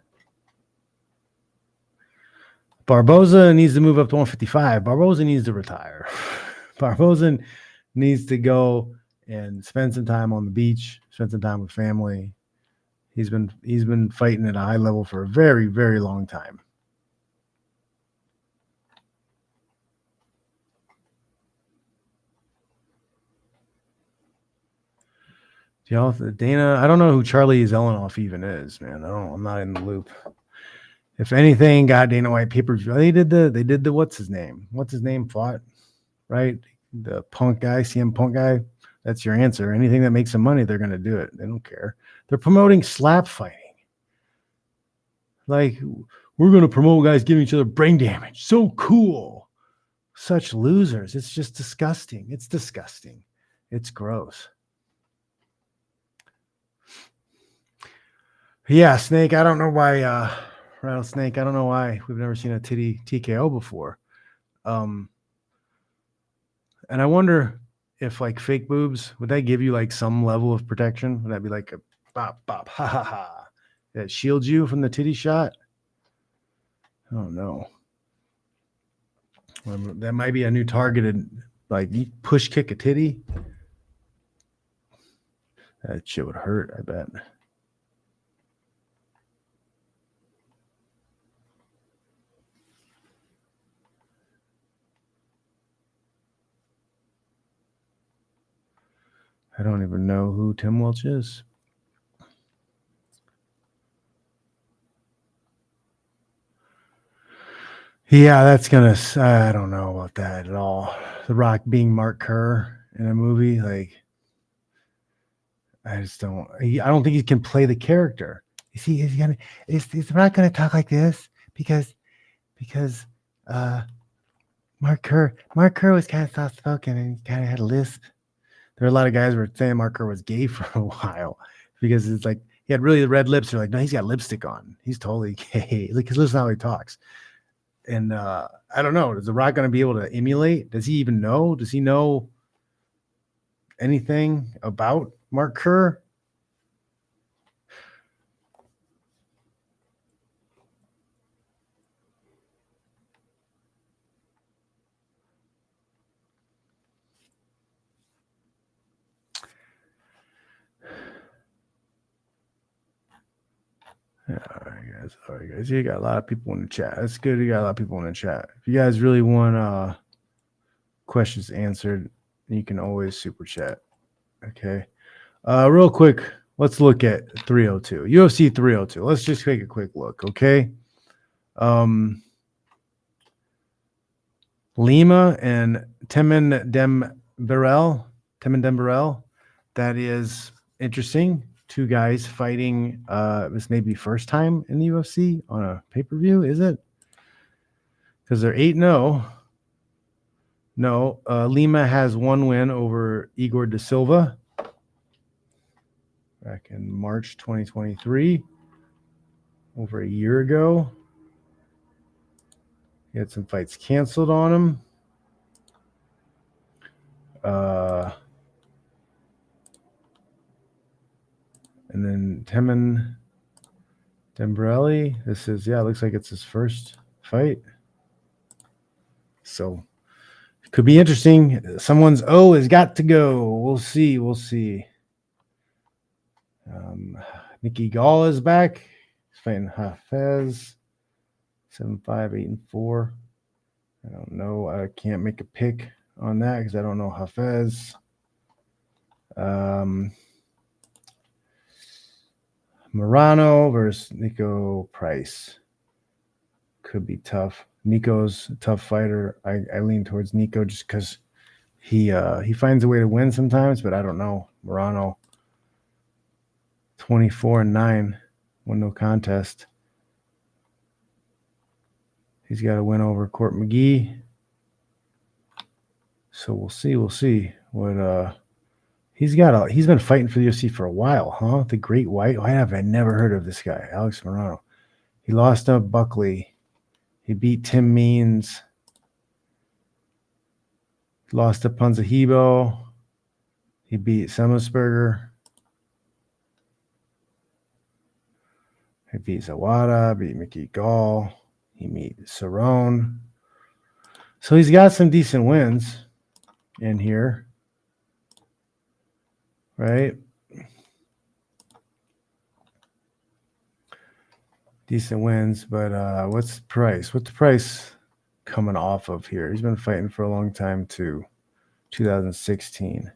Barboza needs to move up to 155. Barboza needs to retire. Barboza needs to go and spend some time on the beach, spend some time with family. He's been fighting at a high level for a very, very long time. Dana, I don't know who Charlie Zelenoff even is, man. I'm not in the loop. If anything, got Dana White pay-per-view. They did the what's his name fought, right? The Punk guy, CM Punk guy. That's your answer. Anything that makes them money, they're going to do it. They don't care. They're promoting slap fighting. Like, we're going to promote guys giving each other brain damage. So cool. Such losers. It's just disgusting. It's disgusting. It's gross. Yeah, Snake. I don't know why, Rattlesnake. I don't know why we've never seen a titty TKO before. And I wonder if like fake boobs, would that give you like some level of protection? Would that be like a bop, bop, ha, ha, ha, that shields you from the titty shot? I don't know. That might be a new targeted, like you push kick a titty. That shit would hurt, I bet. I don't even know who Tim Welch is. Yeah, that's gonna. I don't know about that at all. The Rock being Mark Kerr in a movie, like, I just don't. I don't think he can play the character. Is he? Is he gonna? Is Rock gonna talk like this because Mark Kerr was kind of soft spoken and he kind of had a lisp. There were a lot of guys who were saying Mark Kerr was gay for a while because it's like he had really red lips. They're like, no, he's got lipstick on. He's totally gay. Like, because listen how he talks. And I don't know. Is The Rock going to be able to emulate? Does he even know? Does he know anything about Mark Kerr? All right, guys. You got a lot of people in the chat. That's good. You got a lot of people in the chat. If you guys really want questions answered, you can always super chat. Okay. Real quick, let's look at 302. UFC 302. Let's just take a quick look, okay? Lima and Temin Dembélé. That is interesting. Two guys fighting. This may be first time in the UFC on a pay-per-view, is it? Because they're 8-0. No, Lima has one win over Igor da Silva back in March 2023, over a year ago. He had some fights canceled on him. And then Temin Dembélé. This is, it looks like it's his first fight. So it could be interesting. Someone's has got to go. We'll see. Mickey Gall is back. He's fighting Hafez. 7-5, 8-4. I don't know. I can't make a pick on that because I don't know Hafez. Morano versus Nico Price. Could be tough. Nico's a tough fighter. I lean towards Nico just because he finds a way to win sometimes, but I don't know. Morano 24-9, won no contest. He's got a win over Court McGee. So we'll see what he's been fighting for the UFC for a while, huh? The Great White. Why have I never heard of this guy? Alex Morano. He lost to Buckley. He beat Tim Means. Lost to Punzahibo. He beat Semelsberger. He beat Zawada, beat Mickey Gall. He beat Cerrone. So he's got some decent wins in here. Right? Decent wins, but what's the price? What's the price coming off of here? He's been fighting for a long time too. 2016.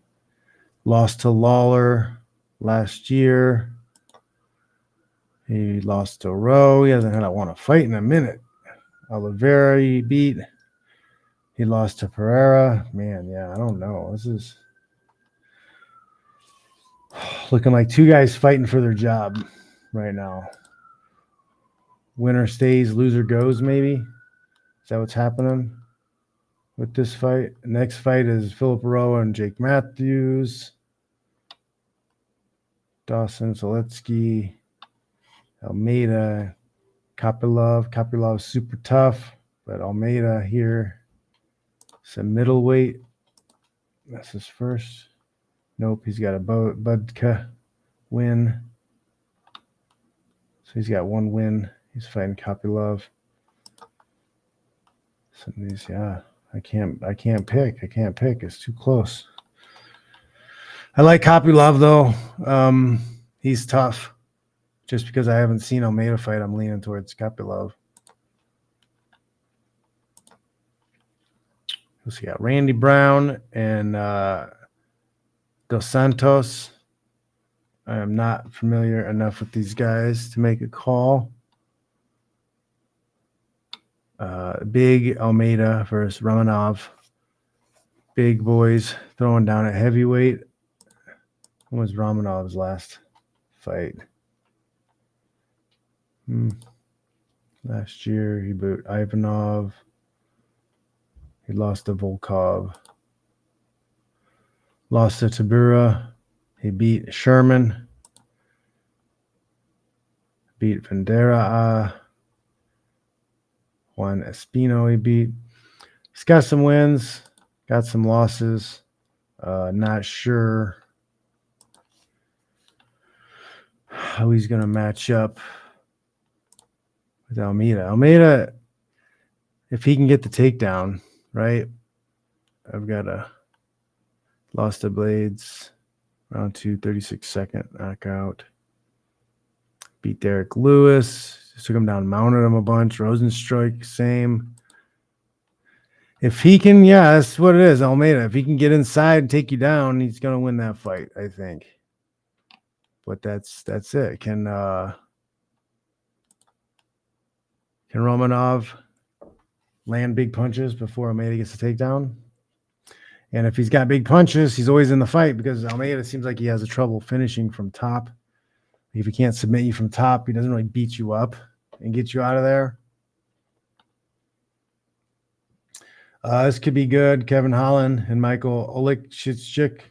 Lost to Lawler last year. He lost to Rowe. He hasn't had a fight in a minute. Oliveira he beat. He lost to Pereira. Man, yeah, I don't know. This is looking like two guys fighting for their job right now. winner stays, loser goes, maybe. Is that what's happening with this fight? Next fight is Philip Rowe and Jake Matthews. Dawson, Zaletsky, Almeida, Kopylov. Kopylov's super tough, but Almeida here. It's a middleweight. That's his first. Nope, he's got a Budka win. So he's got one win. He's fighting Kopylov. Some of these, yeah, I can't pick. I can't pick. It's too close. I like Kopylov though. He's tough. Just because I haven't seen Almeida fight, I'm leaning towards Kopylov. So you got Randy Brown and Dos Santos. I am not familiar enough with these guys to make a call. Big Almeida versus Romanov. Big boys throwing down at heavyweight. When was Romanov's last fight? Last year, he beat Ivanov. He lost to Volkov. Lost to Tabura. He beat Sherman. Beat Vandera. Juan Espino he beat. He's got some wins. Got some losses. Not sure how he's going to match up with Almeida. Almeida, if he can get the takedown, right? I've got a lost to Blades, round 2, 36-second knockout. Beat Derek Lewis. Just took him down, mounted him a bunch. Rosenstruik, same. If he can, yeah, that's what it is, Almeida. If he can get inside and take you down, he's going to win that fight, I think. But that's it. Can Romanov land big punches before Almeida gets the takedown? And if he's got big punches, he's always in the fight because Almeida seems like he has a trouble finishing from top. If he can't submit you from top, he doesn't really beat you up and get you out of there. This could be good. Kevin Holland and Michael Oleksiejczuk.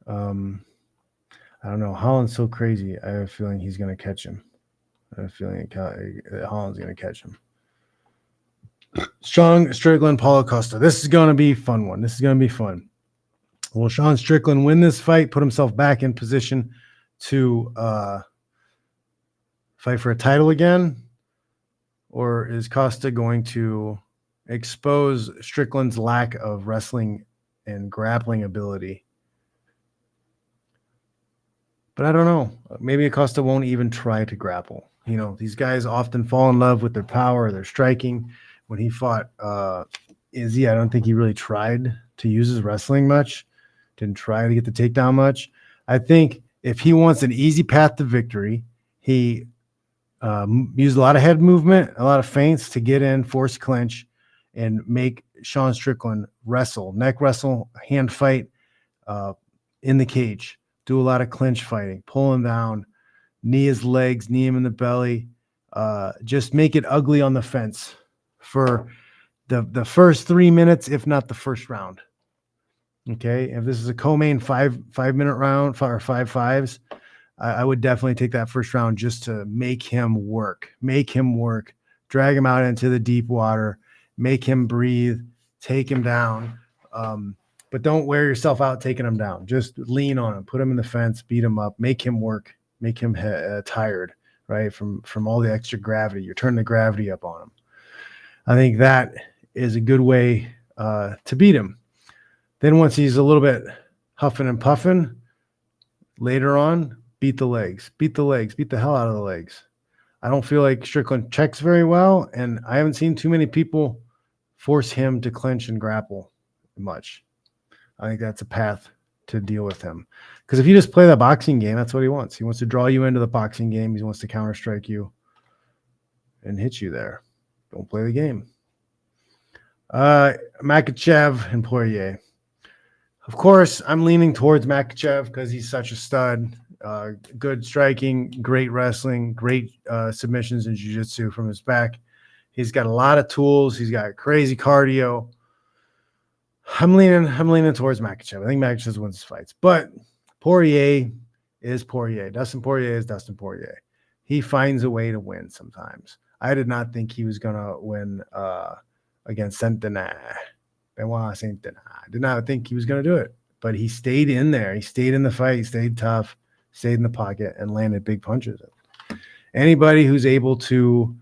I don't know. Holland's so crazy. I have a feeling he's going to catch him. I have a feeling Holland's going to catch him. Sean Strickland, Paulo Costa. This is going to be a fun one. This is going to be fun. Will Sean Strickland win this fight, put himself back in position to fight for a title again? Or is Costa going to expose Strickland's lack of wrestling and grappling ability? But I don't know. Maybe Acosta won't even try to grapple. You know, these guys often fall in love with their power, their striking. When he fought Izzy, I don't think he really tried to use his wrestling much. Didn't try to get the takedown much. I think if he wants an easy path to victory, he used a lot of head movement, a lot of feints to get in, force clinch, and make Sean Strickland wrestle, neck wrestle, hand fight in the cage. Do a lot of clinch fighting, pull him down, knee his legs, knee him in the belly. Just make it ugly on the fence for the first 3 minutes, if not the first round. Okay, if this is a co-main 5-minute round or 5 fives, I would definitely take that first round just to make him work, drag him out into the deep water, make him breathe, take him down. But don't wear yourself out taking him down. Just lean on him, put him in the fence, beat him up, make him work, make him tired, right? From all the extra gravity. You're turning the gravity up on him. I think that is a good way to beat him. Then once he's a little bit huffing and puffing, later on, beat the legs, beat the hell out of the legs. I don't feel like Strickland checks very well, and I haven't seen too many people force him to clinch and grapple much. I think that's a path to deal with him. Because if you just play the boxing game, that's what he wants. He wants to draw you into the boxing game. He wants to counter-strike you and hit you there. Don't play the game. Makhachev and Poirier. Of course, I'm leaning towards Makhachev because he's such a stud. good striking, great wrestling, great submissions and jiu-jitsu from his back. He's got a lot of tools. He's got crazy cardio. I'm leaning towards Makhachev. I think Makhachev wins his fights, but Poirier is Poirier. Dustin Poirier is Dustin Poirier. He finds a way to win sometimes. I did not think he was gonna win against Benoit Saint-Denis. I did not think he was gonna do it, but he stayed in there. He stayed in the fight. He stayed tough, stayed in the pocket, and landed big punches. Anybody who's able to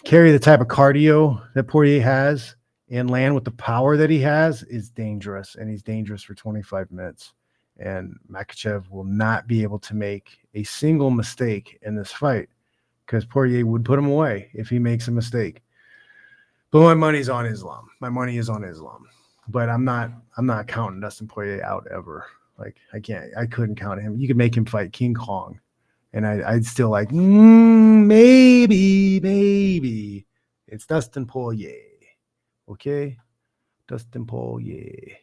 carry the type of cardio that Poirier has and land with the power that he has is dangerous, and he's dangerous for 25 minutes. And Makhachev will not be able to make a single mistake in this fight because Poirier would put him away if he makes a mistake. But my money's on Islam. My money is on Islam. But I'm not counting Dustin Poirier out ever. Like I couldn't count him. You could make him fight King Kong, and I'd still like maybe it's Dustin Poirier. Okay, Dustin Poirier,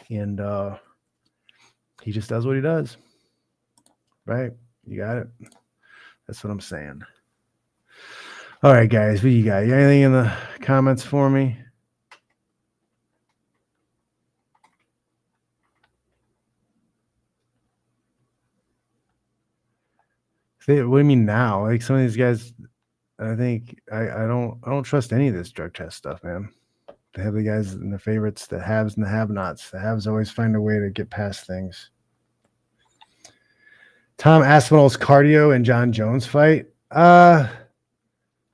and he just does what he does, right? You got it. That's what I'm saying. All right, guys, what you got? You got anything in the comments for me? What do you mean now? Like some of these guys, I think I don't trust any of this drug test stuff, man. They have the guys and the favorites, the haves and the have-nots. The haves always find a way to get past things. Tom Aspinall's cardio and John Jones fight. I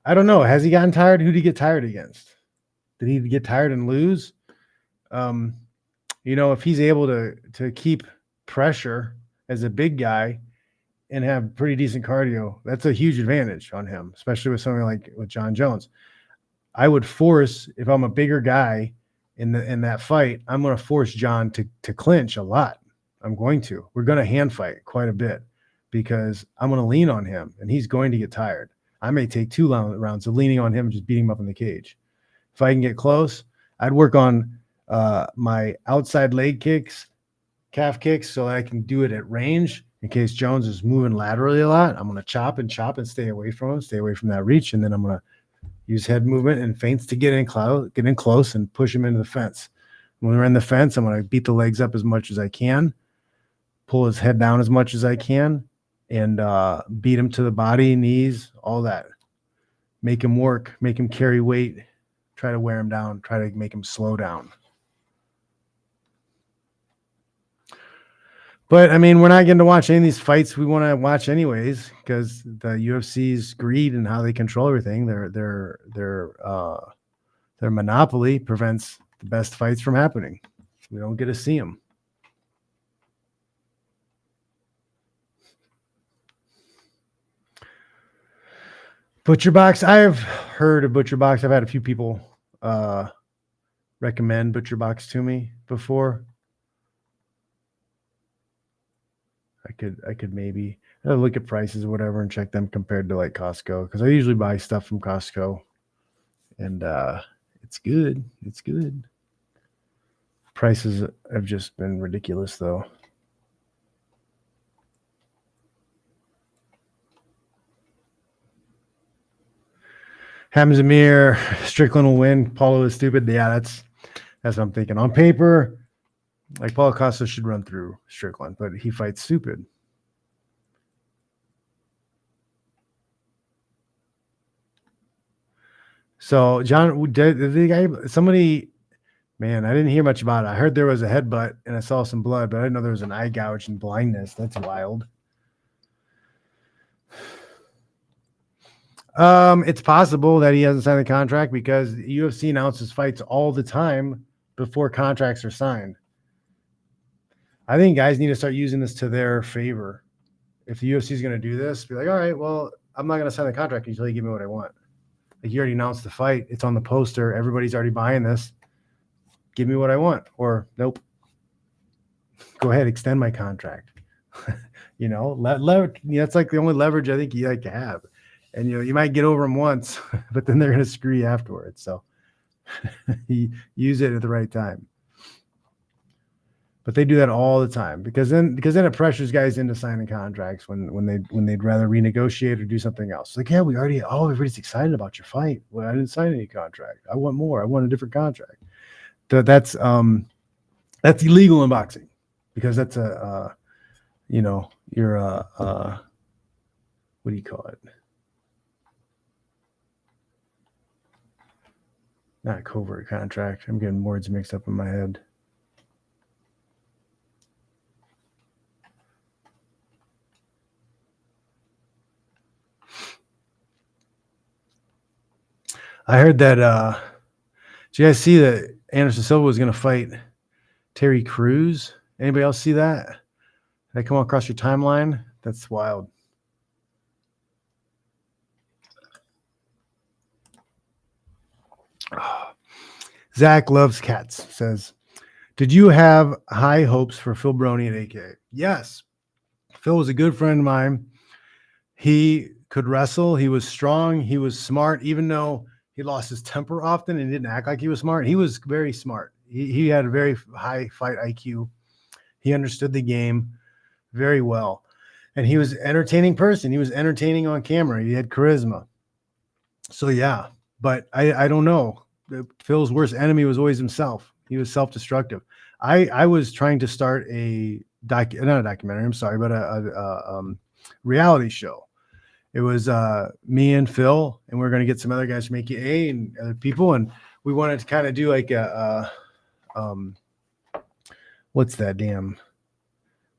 don't know. Has he gotten tired? Who did he get tired against? Did he get tired and lose? If he's able to keep pressure as a big guy and have pretty decent cardio, that's a huge advantage on him, especially with something like with John Jones. I would force, if I'm a bigger guy in that fight, I'm going to force John to clinch a lot. I'm going to. We're going to hand fight quite a bit because I'm going to lean on him, and he's going to get tired. I may take 2 rounds of leaning on him and just beating him up in the cage. If I can get close, I'd work on my outside leg kicks, calf kicks, so I can do it at range in case Jones is moving laterally a lot. I'm going to chop and stay away from him, stay away from that reach, and then I'm going to use head movement and feints to get in close and push him into the fence. When we're in the fence, I'm going to beat the legs up as much as I can, pull his head down as much as I can, and beat him to the body, knees, all that. Make him work, make him carry weight, try to wear him down, try to make him slow down. But, I mean, we're not getting to watch any of these fights we want to watch anyways because the UFC's greed and how they control everything, their monopoly prevents the best fights from happening. We don't get to see them. ButcherBox, I've heard of ButcherBox. I've had a few people recommend ButcherBox to me before. I could maybe look at prices or whatever and check them compared to like Costco because I usually buy stuff from Costco, and it's good. It's good. Prices have just been ridiculous though. Hamzamir, Strickland will win. Paulo is stupid. Yeah, that's what I'm thinking. On paper, like Paulo Costa should run through Strickland, but he fights stupid. So John, the guy, somebody, man, I didn't hear much about it. I heard there was a headbutt and I saw some blood, but I didn't know there was an eye gouge and blindness. That's wild. It's possible that he hasn't signed the contract because UFC announces fights all the time before contracts are signed. I think guys need to start using this to their favor. If the UFC is going to do this, be like, all right, well, I'm not going to sign the contract until you give me what I want. Like you already announced the fight. It's on the poster. Everybody's already buying this. Give me what I want. Or nope. Go ahead, extend my contract. That's like the only leverage I think you like to have. And you might get over them once, but then they're going to screw you afterwards. So you use it at the right time. But they do that all the time because then it pressures guys into signing contracts when they'd rather renegotiate or do something else. Like, yeah, everybody's excited about your fight. Well, I didn't sign any contract. I want more. I want a different contract. That's illegal in boxing because that's you're what do you call it? Not a covert contract. I'm getting words mixed up in my head. I heard that did you guys see that Anderson Silva was going to fight Terry Crews? Anybody else see that? Did that come across your timeline? That's wild. Zach Loves Cats says, did you have high hopes for Phil Broney at AK? Yes. Phil was a good friend of mine. He could wrestle. He was strong. He was smart, even though he lost his temper often and didn't act like he was smart. He was very smart. He had a very high fight IQ. He understood the game very well. And he was an entertaining person. He was entertaining on camera. He had charisma. So, yeah. But I don't know. Phil's worst enemy was always himself. He was self-destructive. I was trying to start not a documentary, I'm sorry, but a reality show. It was me and Phil, and we are going to get some other guys from AKA and other people, and we wanted to kind of do like what's that the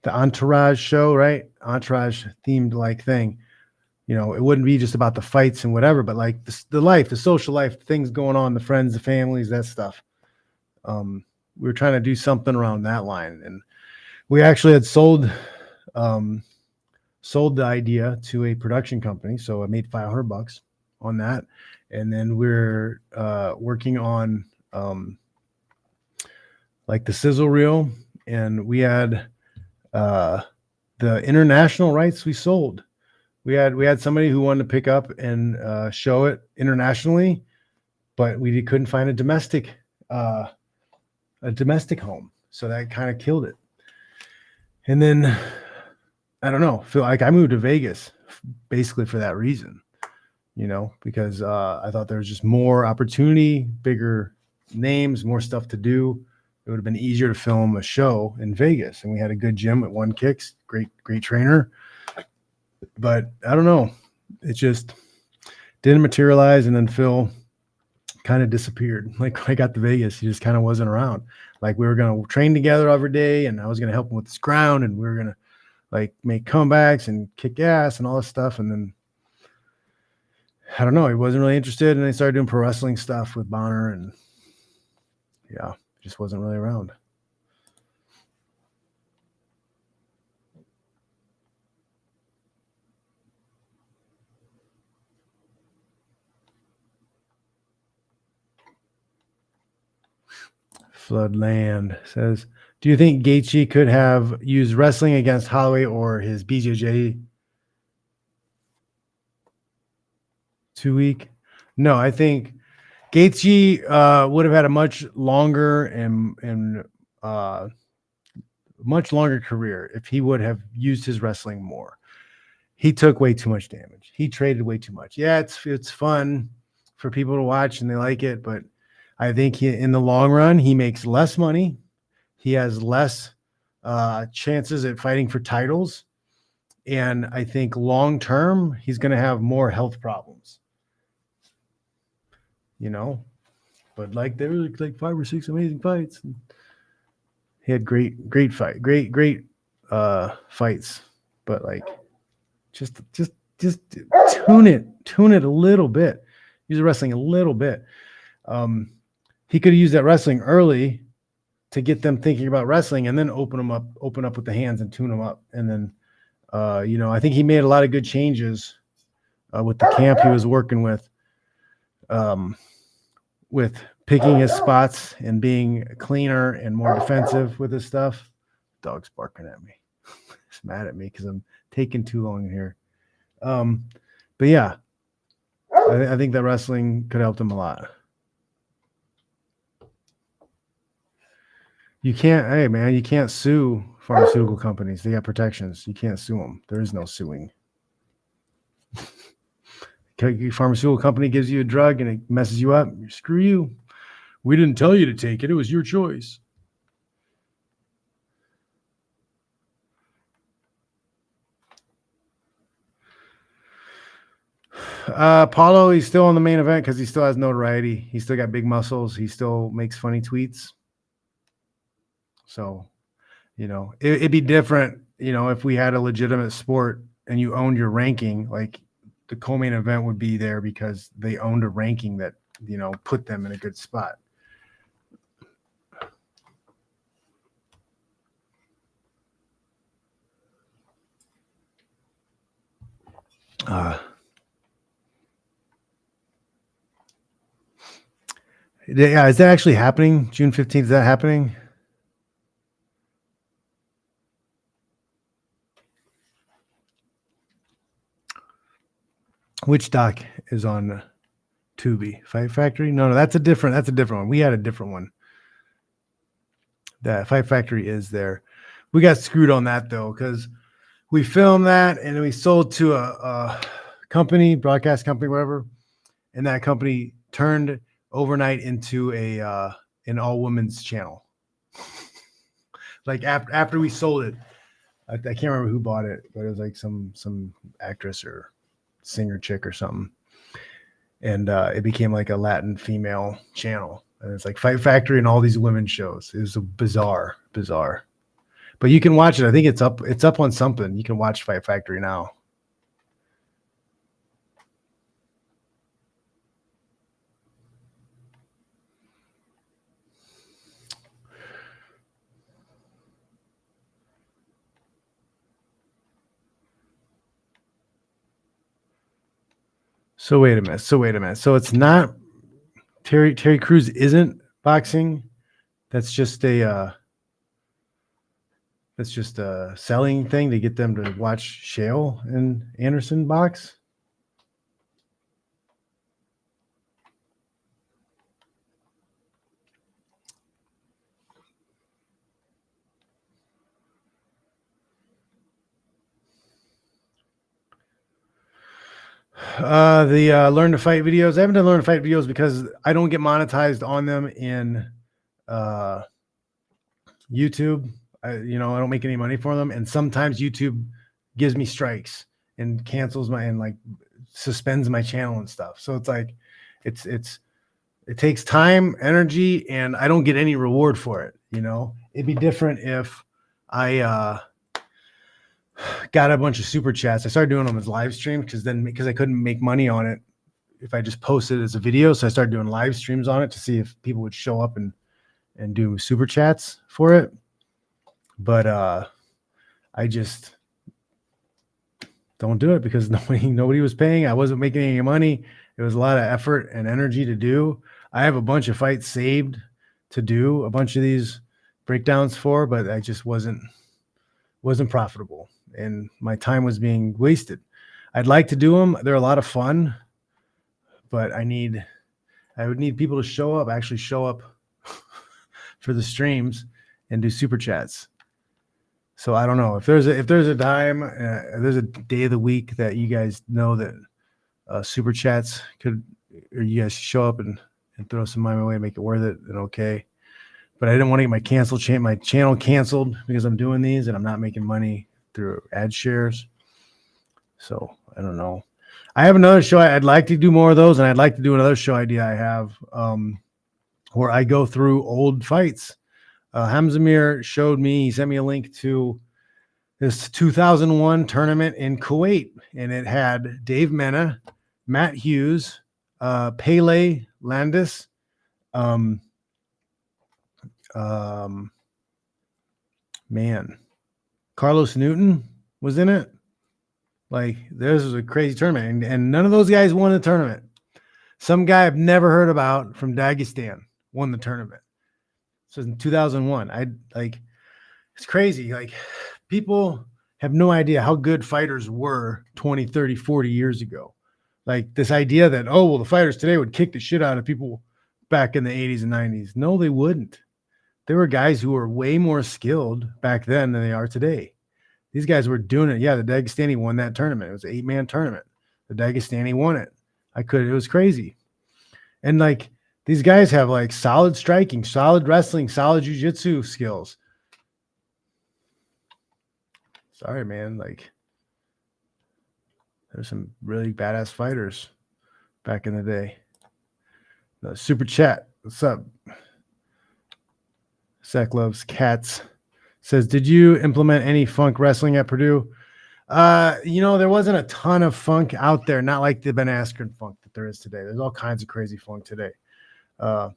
Entourage show, right? Entourage themed like thing. It wouldn't be just about the fights and whatever, but like the life, the social life, things going on, the friends, the families, that stuff. We were trying to do something around that line, and we actually had sold the idea to a production company. So I made $500 on that. And then we're working on like the sizzle reel, and we had the international rights we sold. We had somebody who wanted to pick up and show it internationally, but we couldn't find a domestic home. So that kind of killed it. And then I don't know, feel like I moved to Vegas basically for that reason, because I thought there was just more opportunity, bigger names, more stuff to do. It would have been easier to film a show in Vegas, and we had a good gym at One Kicks, great trainer. But I don't know, it just didn't materialize. And then Phil kind of disappeared. Like when I got to Vegas, he just kind of wasn't around. Like we were going to train together every day, and I was going to help him with his ground, and we were going to like make comebacks and kick ass and all this stuff. And then I don't know, he wasn't really interested. And I started doing pro wrestling stuff with Bonner, and yeah, just wasn't really around. Floodland says, do you think Gaethje could have used wrestling against Holloway or his BJJ too weak? No, I think Gaethje would have had a much longer and much longer career if he would have used his wrestling more. He took way too much damage. He traded way too much. Yeah, it's fun for people to watch and they like it, but I think in the long run, he makes less money. He has less chances at fighting for titles. And I think long term, he's going to have more health problems. But like there were like 5 or 6 amazing fights. He had great fights, but like just tune it a little bit. Use the wrestling a little bit. He could have used that wrestling early to get them thinking about wrestling, and then open up with the hands and tune them up. And then, I think he made a lot of good changes with the camp he was working with picking his spots and being cleaner and more defensive with his stuff. Dog's barking at me. He's mad at me because I'm taking too long here. But yeah, I think that wrestling could help him a lot. You can't, hey man, you can't sue pharmaceutical companies. They got protections. You can't sue them. There is no suing. Pharmaceutical company gives you a drug and it messes you up. Screw you. We didn't tell you to take it. It was your choice. Paulo, he's still on the main event because he still has notoriety. He's still got big muscles. He still makes funny tweets. So, it'd be different, if we had a legitimate sport and you owned your ranking, like the co-main event would be there because they owned a ranking that, put them in a good spot. Yeah, is that actually happening? June 15th, is that happening? Which doc is on Tubi? Fight Factory? No, that's a different one. We had a different one. That Fight Factory is there. We got screwed on that though, because we filmed that and we sold to a company, broadcast company, whatever, and that company turned overnight into an all women's channel. Like after we sold it, I can't remember who bought it, but it was like some actress or singer chick or something, and it became like a Latin female channel, and it's like Fight Factory and all these women shows. It was a bizarre, but you can watch it. I think it's up on something. You can watch Fight Factory now. So wait a minute. So it's not Terry Crews isn't boxing. That's just a selling thing to get them to watch Shale and Anderson box. The Learn to Fight videos. I haven't done Learn to Fight videos because I don't get monetized on them in YouTube. I don't make any money for them, and sometimes YouTube gives me strikes and cancels suspends my channel and stuff. So it's like it takes time, energy, and I don't get any reward for it. It'd be different if I got a bunch of super chats. I started doing them as live streams because I couldn't make money on it if I just posted it as a video. So I started doing live streams on it to see if people would show up and do super chats for it. But I just don't do it because nobody was paying. I wasn't making any money. It was a lot of effort and energy to do. I have a bunch of fights saved to do a bunch of these breakdowns for, but I just wasn't profitable, and my time was being wasted. I'd like to do them. They're a lot of fun, but I would need people to actually show up for the streams and do super chats. So I don't know if there's a time, there's a day of the week that you guys know that super chats or you guys show up and throw some money my way and make it worth it, then okay. But I didn't want to get my channel canceled because I'm doing these and I'm not making money through ad shares. So I don't know. I have another show. I'd like to do more of those, and I'd like to do another show idea I have where I go through old fights. Hamzamir he sent me a link to this 2001 tournament in Kuwait, and it had Dave Mena, Matt Hughes, Pele Landis, Carlos Newton was in it. Like, this was a crazy tournament, and none of those guys won the tournament. Some guy I've never heard about from Dagestan won the tournament. So in 2001, it's crazy. Like, people have no idea how good fighters were 20, 30, 40 years ago. Like, this idea that, the fighters today would kick the shit out of people back in the 80s and 90s. No, they wouldn't. there were guys who were way more skilled back then than they are today. These guys were doing it. Yeah, the Dagestani won that tournament. It was an 8-man tournament. The Dagestani won it. It was crazy. And like these guys have like solid striking, solid wrestling, solid jiu-jitsu skills. Sorry, man. Like there's some really badass fighters back in the day. The super chat. What's up? Zach loves cats. Says, did you implement any funk wrestling at Purdue? There wasn't a ton of funk out there, not like the Ben Askren funk that there is today. There's all kinds of crazy funk today. I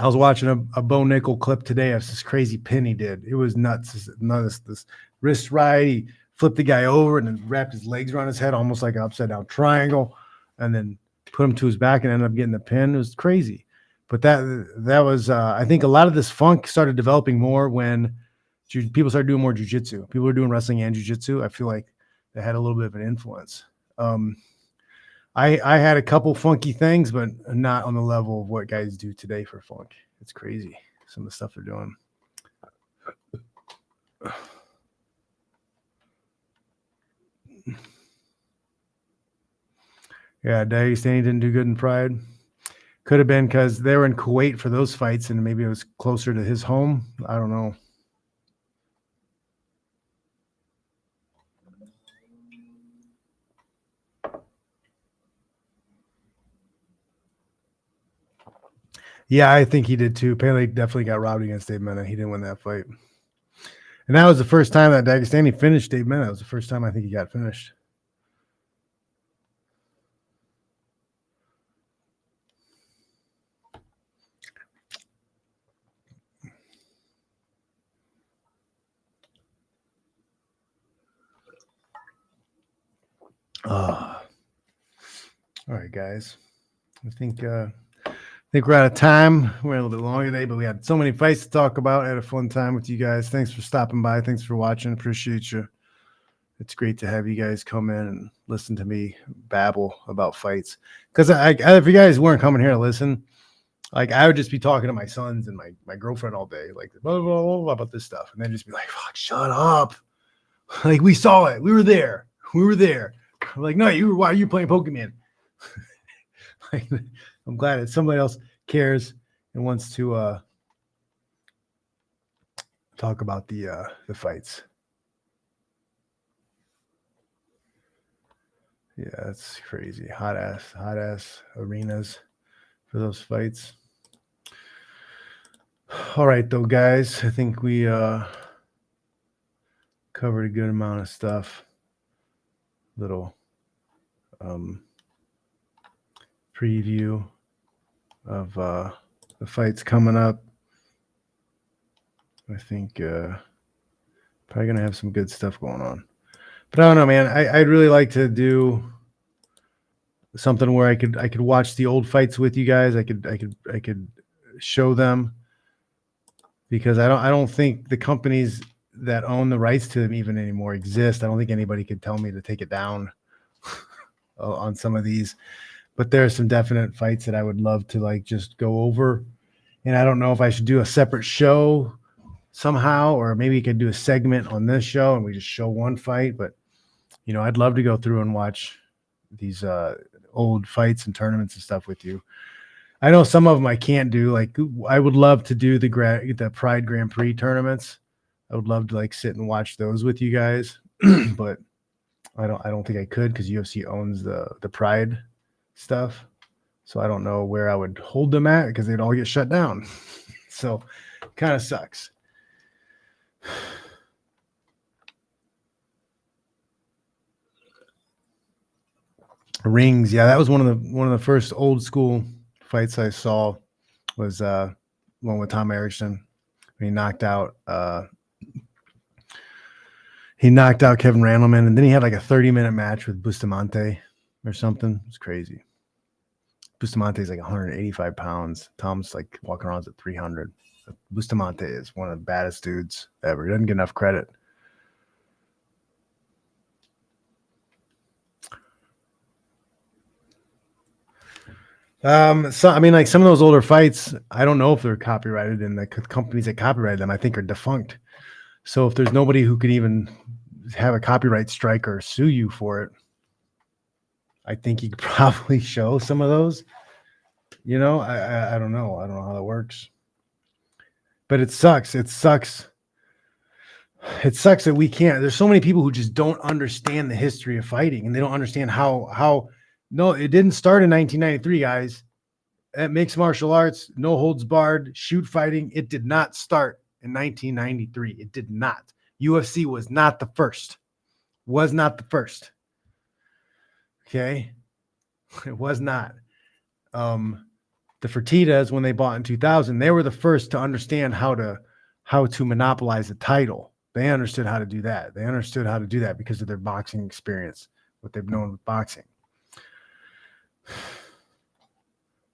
was watching a Bo Nickel clip today of this crazy pin he did. It was nuts. This wrist ride. He flipped the guy over and then wrapped his legs around his head, almost like an upside down triangle, and then put him to his back and ended up getting the pin. It was crazy. But that was, I think a lot of this funk started developing more when people started doing more jiu-jitsu. People were doing wrestling and jiu-jitsu. I feel like they had a little bit of an influence. I had a couple funky things, but not on the level of what guys do today for funk. It's crazy, some of the stuff they're doing. Yeah, Dagestani didn't do good in Pride. Could have been because they were in Kuwait for those fights, and maybe it was closer to his home. I don't know. Yeah, I think he did too. Apparently, definitely got robbed against Dave Mena. He didn't win that fight. And that was the first time that Dagestani finished Dave Mena. It was the first time I think he got finished. All right, guys. I think we're out of time. We're a little bit long today, but we had so many fights to talk about. I had a fun time with you guys. Thanks for stopping by. Thanks for watching. Appreciate you. It's great to have you guys come in and listen to me babble about fights. Because if you guys weren't coming here to listen, like I would just be talking to my sons and my girlfriend all day, like blah, blah, blah, blah, about this stuff, and then just be like, "Fuck, shut up!" Like we saw it. We were there. We were there. I'm like, no, why are you playing Pokemon? Like, I'm glad that somebody else cares and wants to talk about the fights. Yeah, that's crazy. Hot ass arenas for those fights. All right, though, guys. I think we covered a good amount of stuff. Little preview of the fights coming up. I think probably gonna have some good stuff going on. But I don't know, man. I'd really like to do something where I could watch the old fights with you guys. I could show them, because I don't think the companies that own the rights to them even anymore exist. I don't think anybody could tell me to take it down on some of these. But there are some definite fights that I would love to like just go over. And I don't know if I should do a separate show somehow, or maybe you could do a segment on this show and we just show one fight. But I'd love to go through and watch these old fights and tournaments and stuff with you. I know some of them I can't do. Like I would love to do the Pride Grand Prix tournaments. I would love to like sit and watch those with you guys, but I don't think I could, because UFC owns the Pride stuff. So I don't know where I would hold them at, because they'd all get shut down. So kind of sucks. Rings, yeah, that was one of the first old school fights I saw. Was one with Tom Erickson. He knocked out Kevin Randleman, and then he had like a 30-minute match with Bustamante or something. It was crazy. Bustamante's like 185 pounds. Tom's like walking around at 300. Bustamante is one of the baddest dudes ever. He doesn't get enough credit. So I mean, like some of those older fights, I don't know if they're copyrighted, and the companies that copyrighted them, I think, are defunct. So if there's nobody who could even have a copyright strike or sue you for it, I think you could probably show some of those. You know, I don't know. I don't know how that works. But it sucks. It sucks. It sucks that we can't. There's so many people who just don't understand the history of fighting, and they don't understand how. No, it didn't start in 1993, guys. At mixed martial arts, no holds barred, shoot fighting. It did not start in 1993. It did not. UFC was not the first. Was not the first. Okay, it was not. The Fertitas, when they bought in 2000, they were the first to understand how to monopolize a title. They understood how to do that. They understood how to do that because of their boxing experience, what they've known with boxing.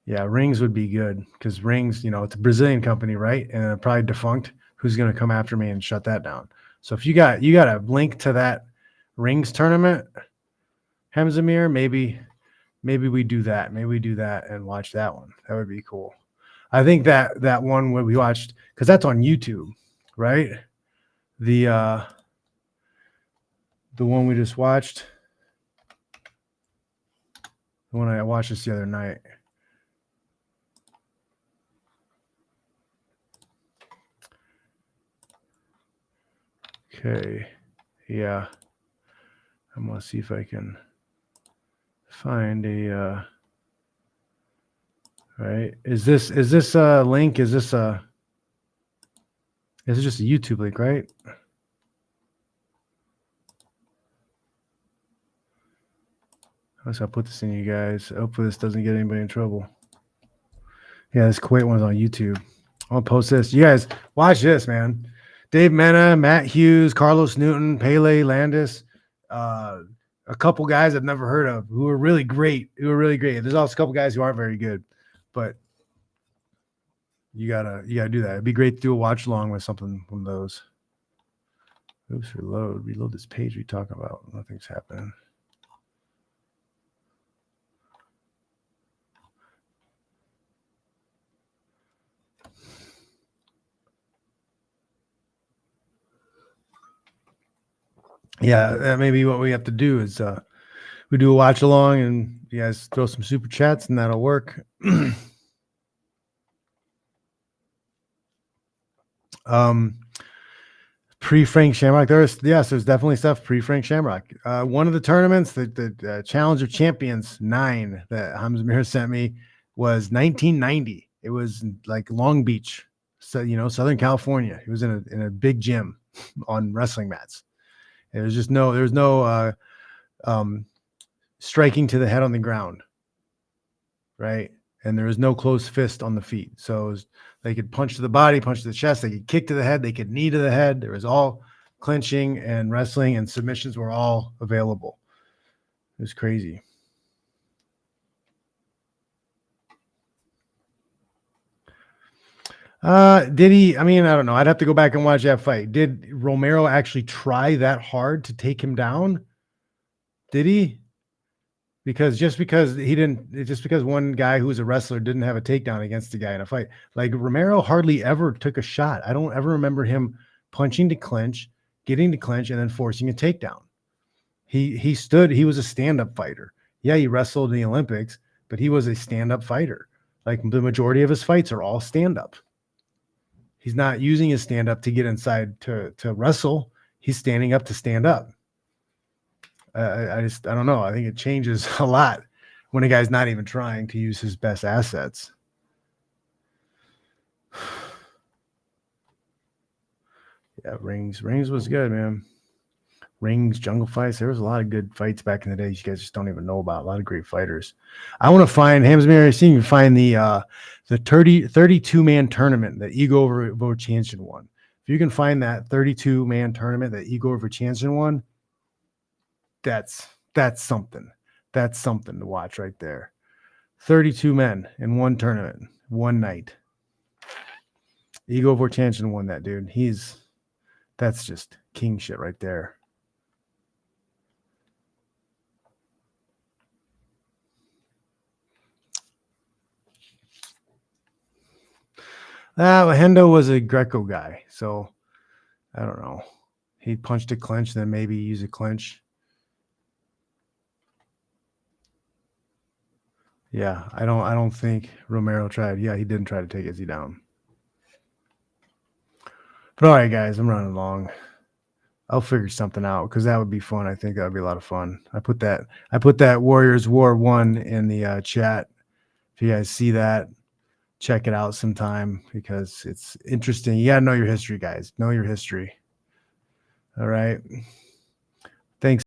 Yeah, Rings would be good because Rings, you know, it's a Brazilian company, right? And probably defunct. Who's going to come after me and shut that down? So if you got a link to that Rings tournament, Hemzemir, maybe we do that. Maybe we do that and watch that one. That would be cool. I think that one where we watched, because that's on YouTube, right? The one we just watched, the one I watched this the other night. Okay, yeah, I'm gonna see if I can find a. Right? Is this a link? Is this just a YouTube link, right? I'll put this in, you guys. Hopefully this doesn't get anybody in trouble. Yeah, this Kuwait one's on YouTube. I'll post this. You guys watch this, man. Dave Mena, Matt Hughes, Carlos Newton, Pele Landis, a couple guys I've never heard of who are really great. There's also a couple guys who aren't very good, but you gotta do that. It'd be great to do a watch along with something from those. Oops, reload this page we talk about. Nothing's happening. Yeah, that may be what we have to do is we do a watch along and you guys throw some super chats and that'll work. Pre-Frank Shamrock, there's definitely stuff pre-Frank Shamrock. One of the tournaments, the Challenger Champions 9 that Hamzamir sent me was 1990. It was like Long Beach, so Southern California. It was in a big gym on wrestling mats. There was no striking to the head on the ground, right? And there was no closed fist on the feet. So they could punch to the body, punch to the chest, they could kick to the head, they could knee to the head. There was all clinching and wrestling, and submissions were all available. It was crazy. Did he? I mean, I don't know. I'd have to go back and watch that fight. Did Romero actually try that hard to take him down? Did he? Because just because one guy who's a wrestler didn't have a takedown against the guy in a fight, like Romero hardly ever took a shot. I don't ever remember him punching to clinch, getting to clinch, and then forcing a takedown. He stood. He was a stand-up fighter. Yeah, he wrestled in the Olympics, but he was a stand-up fighter. Like the majority of his fights are all stand-up. He's not using his stand-up to get inside to wrestle. He's standing up to stand up. I don't know. I think it changes a lot when a guy's not even trying to use his best assets. Yeah, Rings was good, man. Rings, Jungle Fights. There was a lot of good fights back in the day you guys just don't even know about. A lot of great fighters. I want to find Hamzamir. I see you find the 32-man tournament that Igor Vovchanchyn won. If you can find that 32-man tournament that Igor Vovchanchyn won, that's something. That's something to watch right there. 32 men in one tournament, one night. Igor Vovchanchyn won that, dude. That's just king shit right there. Hendo was a Greco guy, so I don't know. He punched a clinch, then maybe use a clinch. Yeah, I don't think Romero tried. Yeah, he didn't try to take Izzy down. But all right, guys, I'm running long. I'll figure something out because that would be fun. I think that would be a lot of fun. I put that Warriors War 1 in the chat. If you guys see that, check it out sometime because it's interesting. You gotta know your history, guys. Know your history. All right.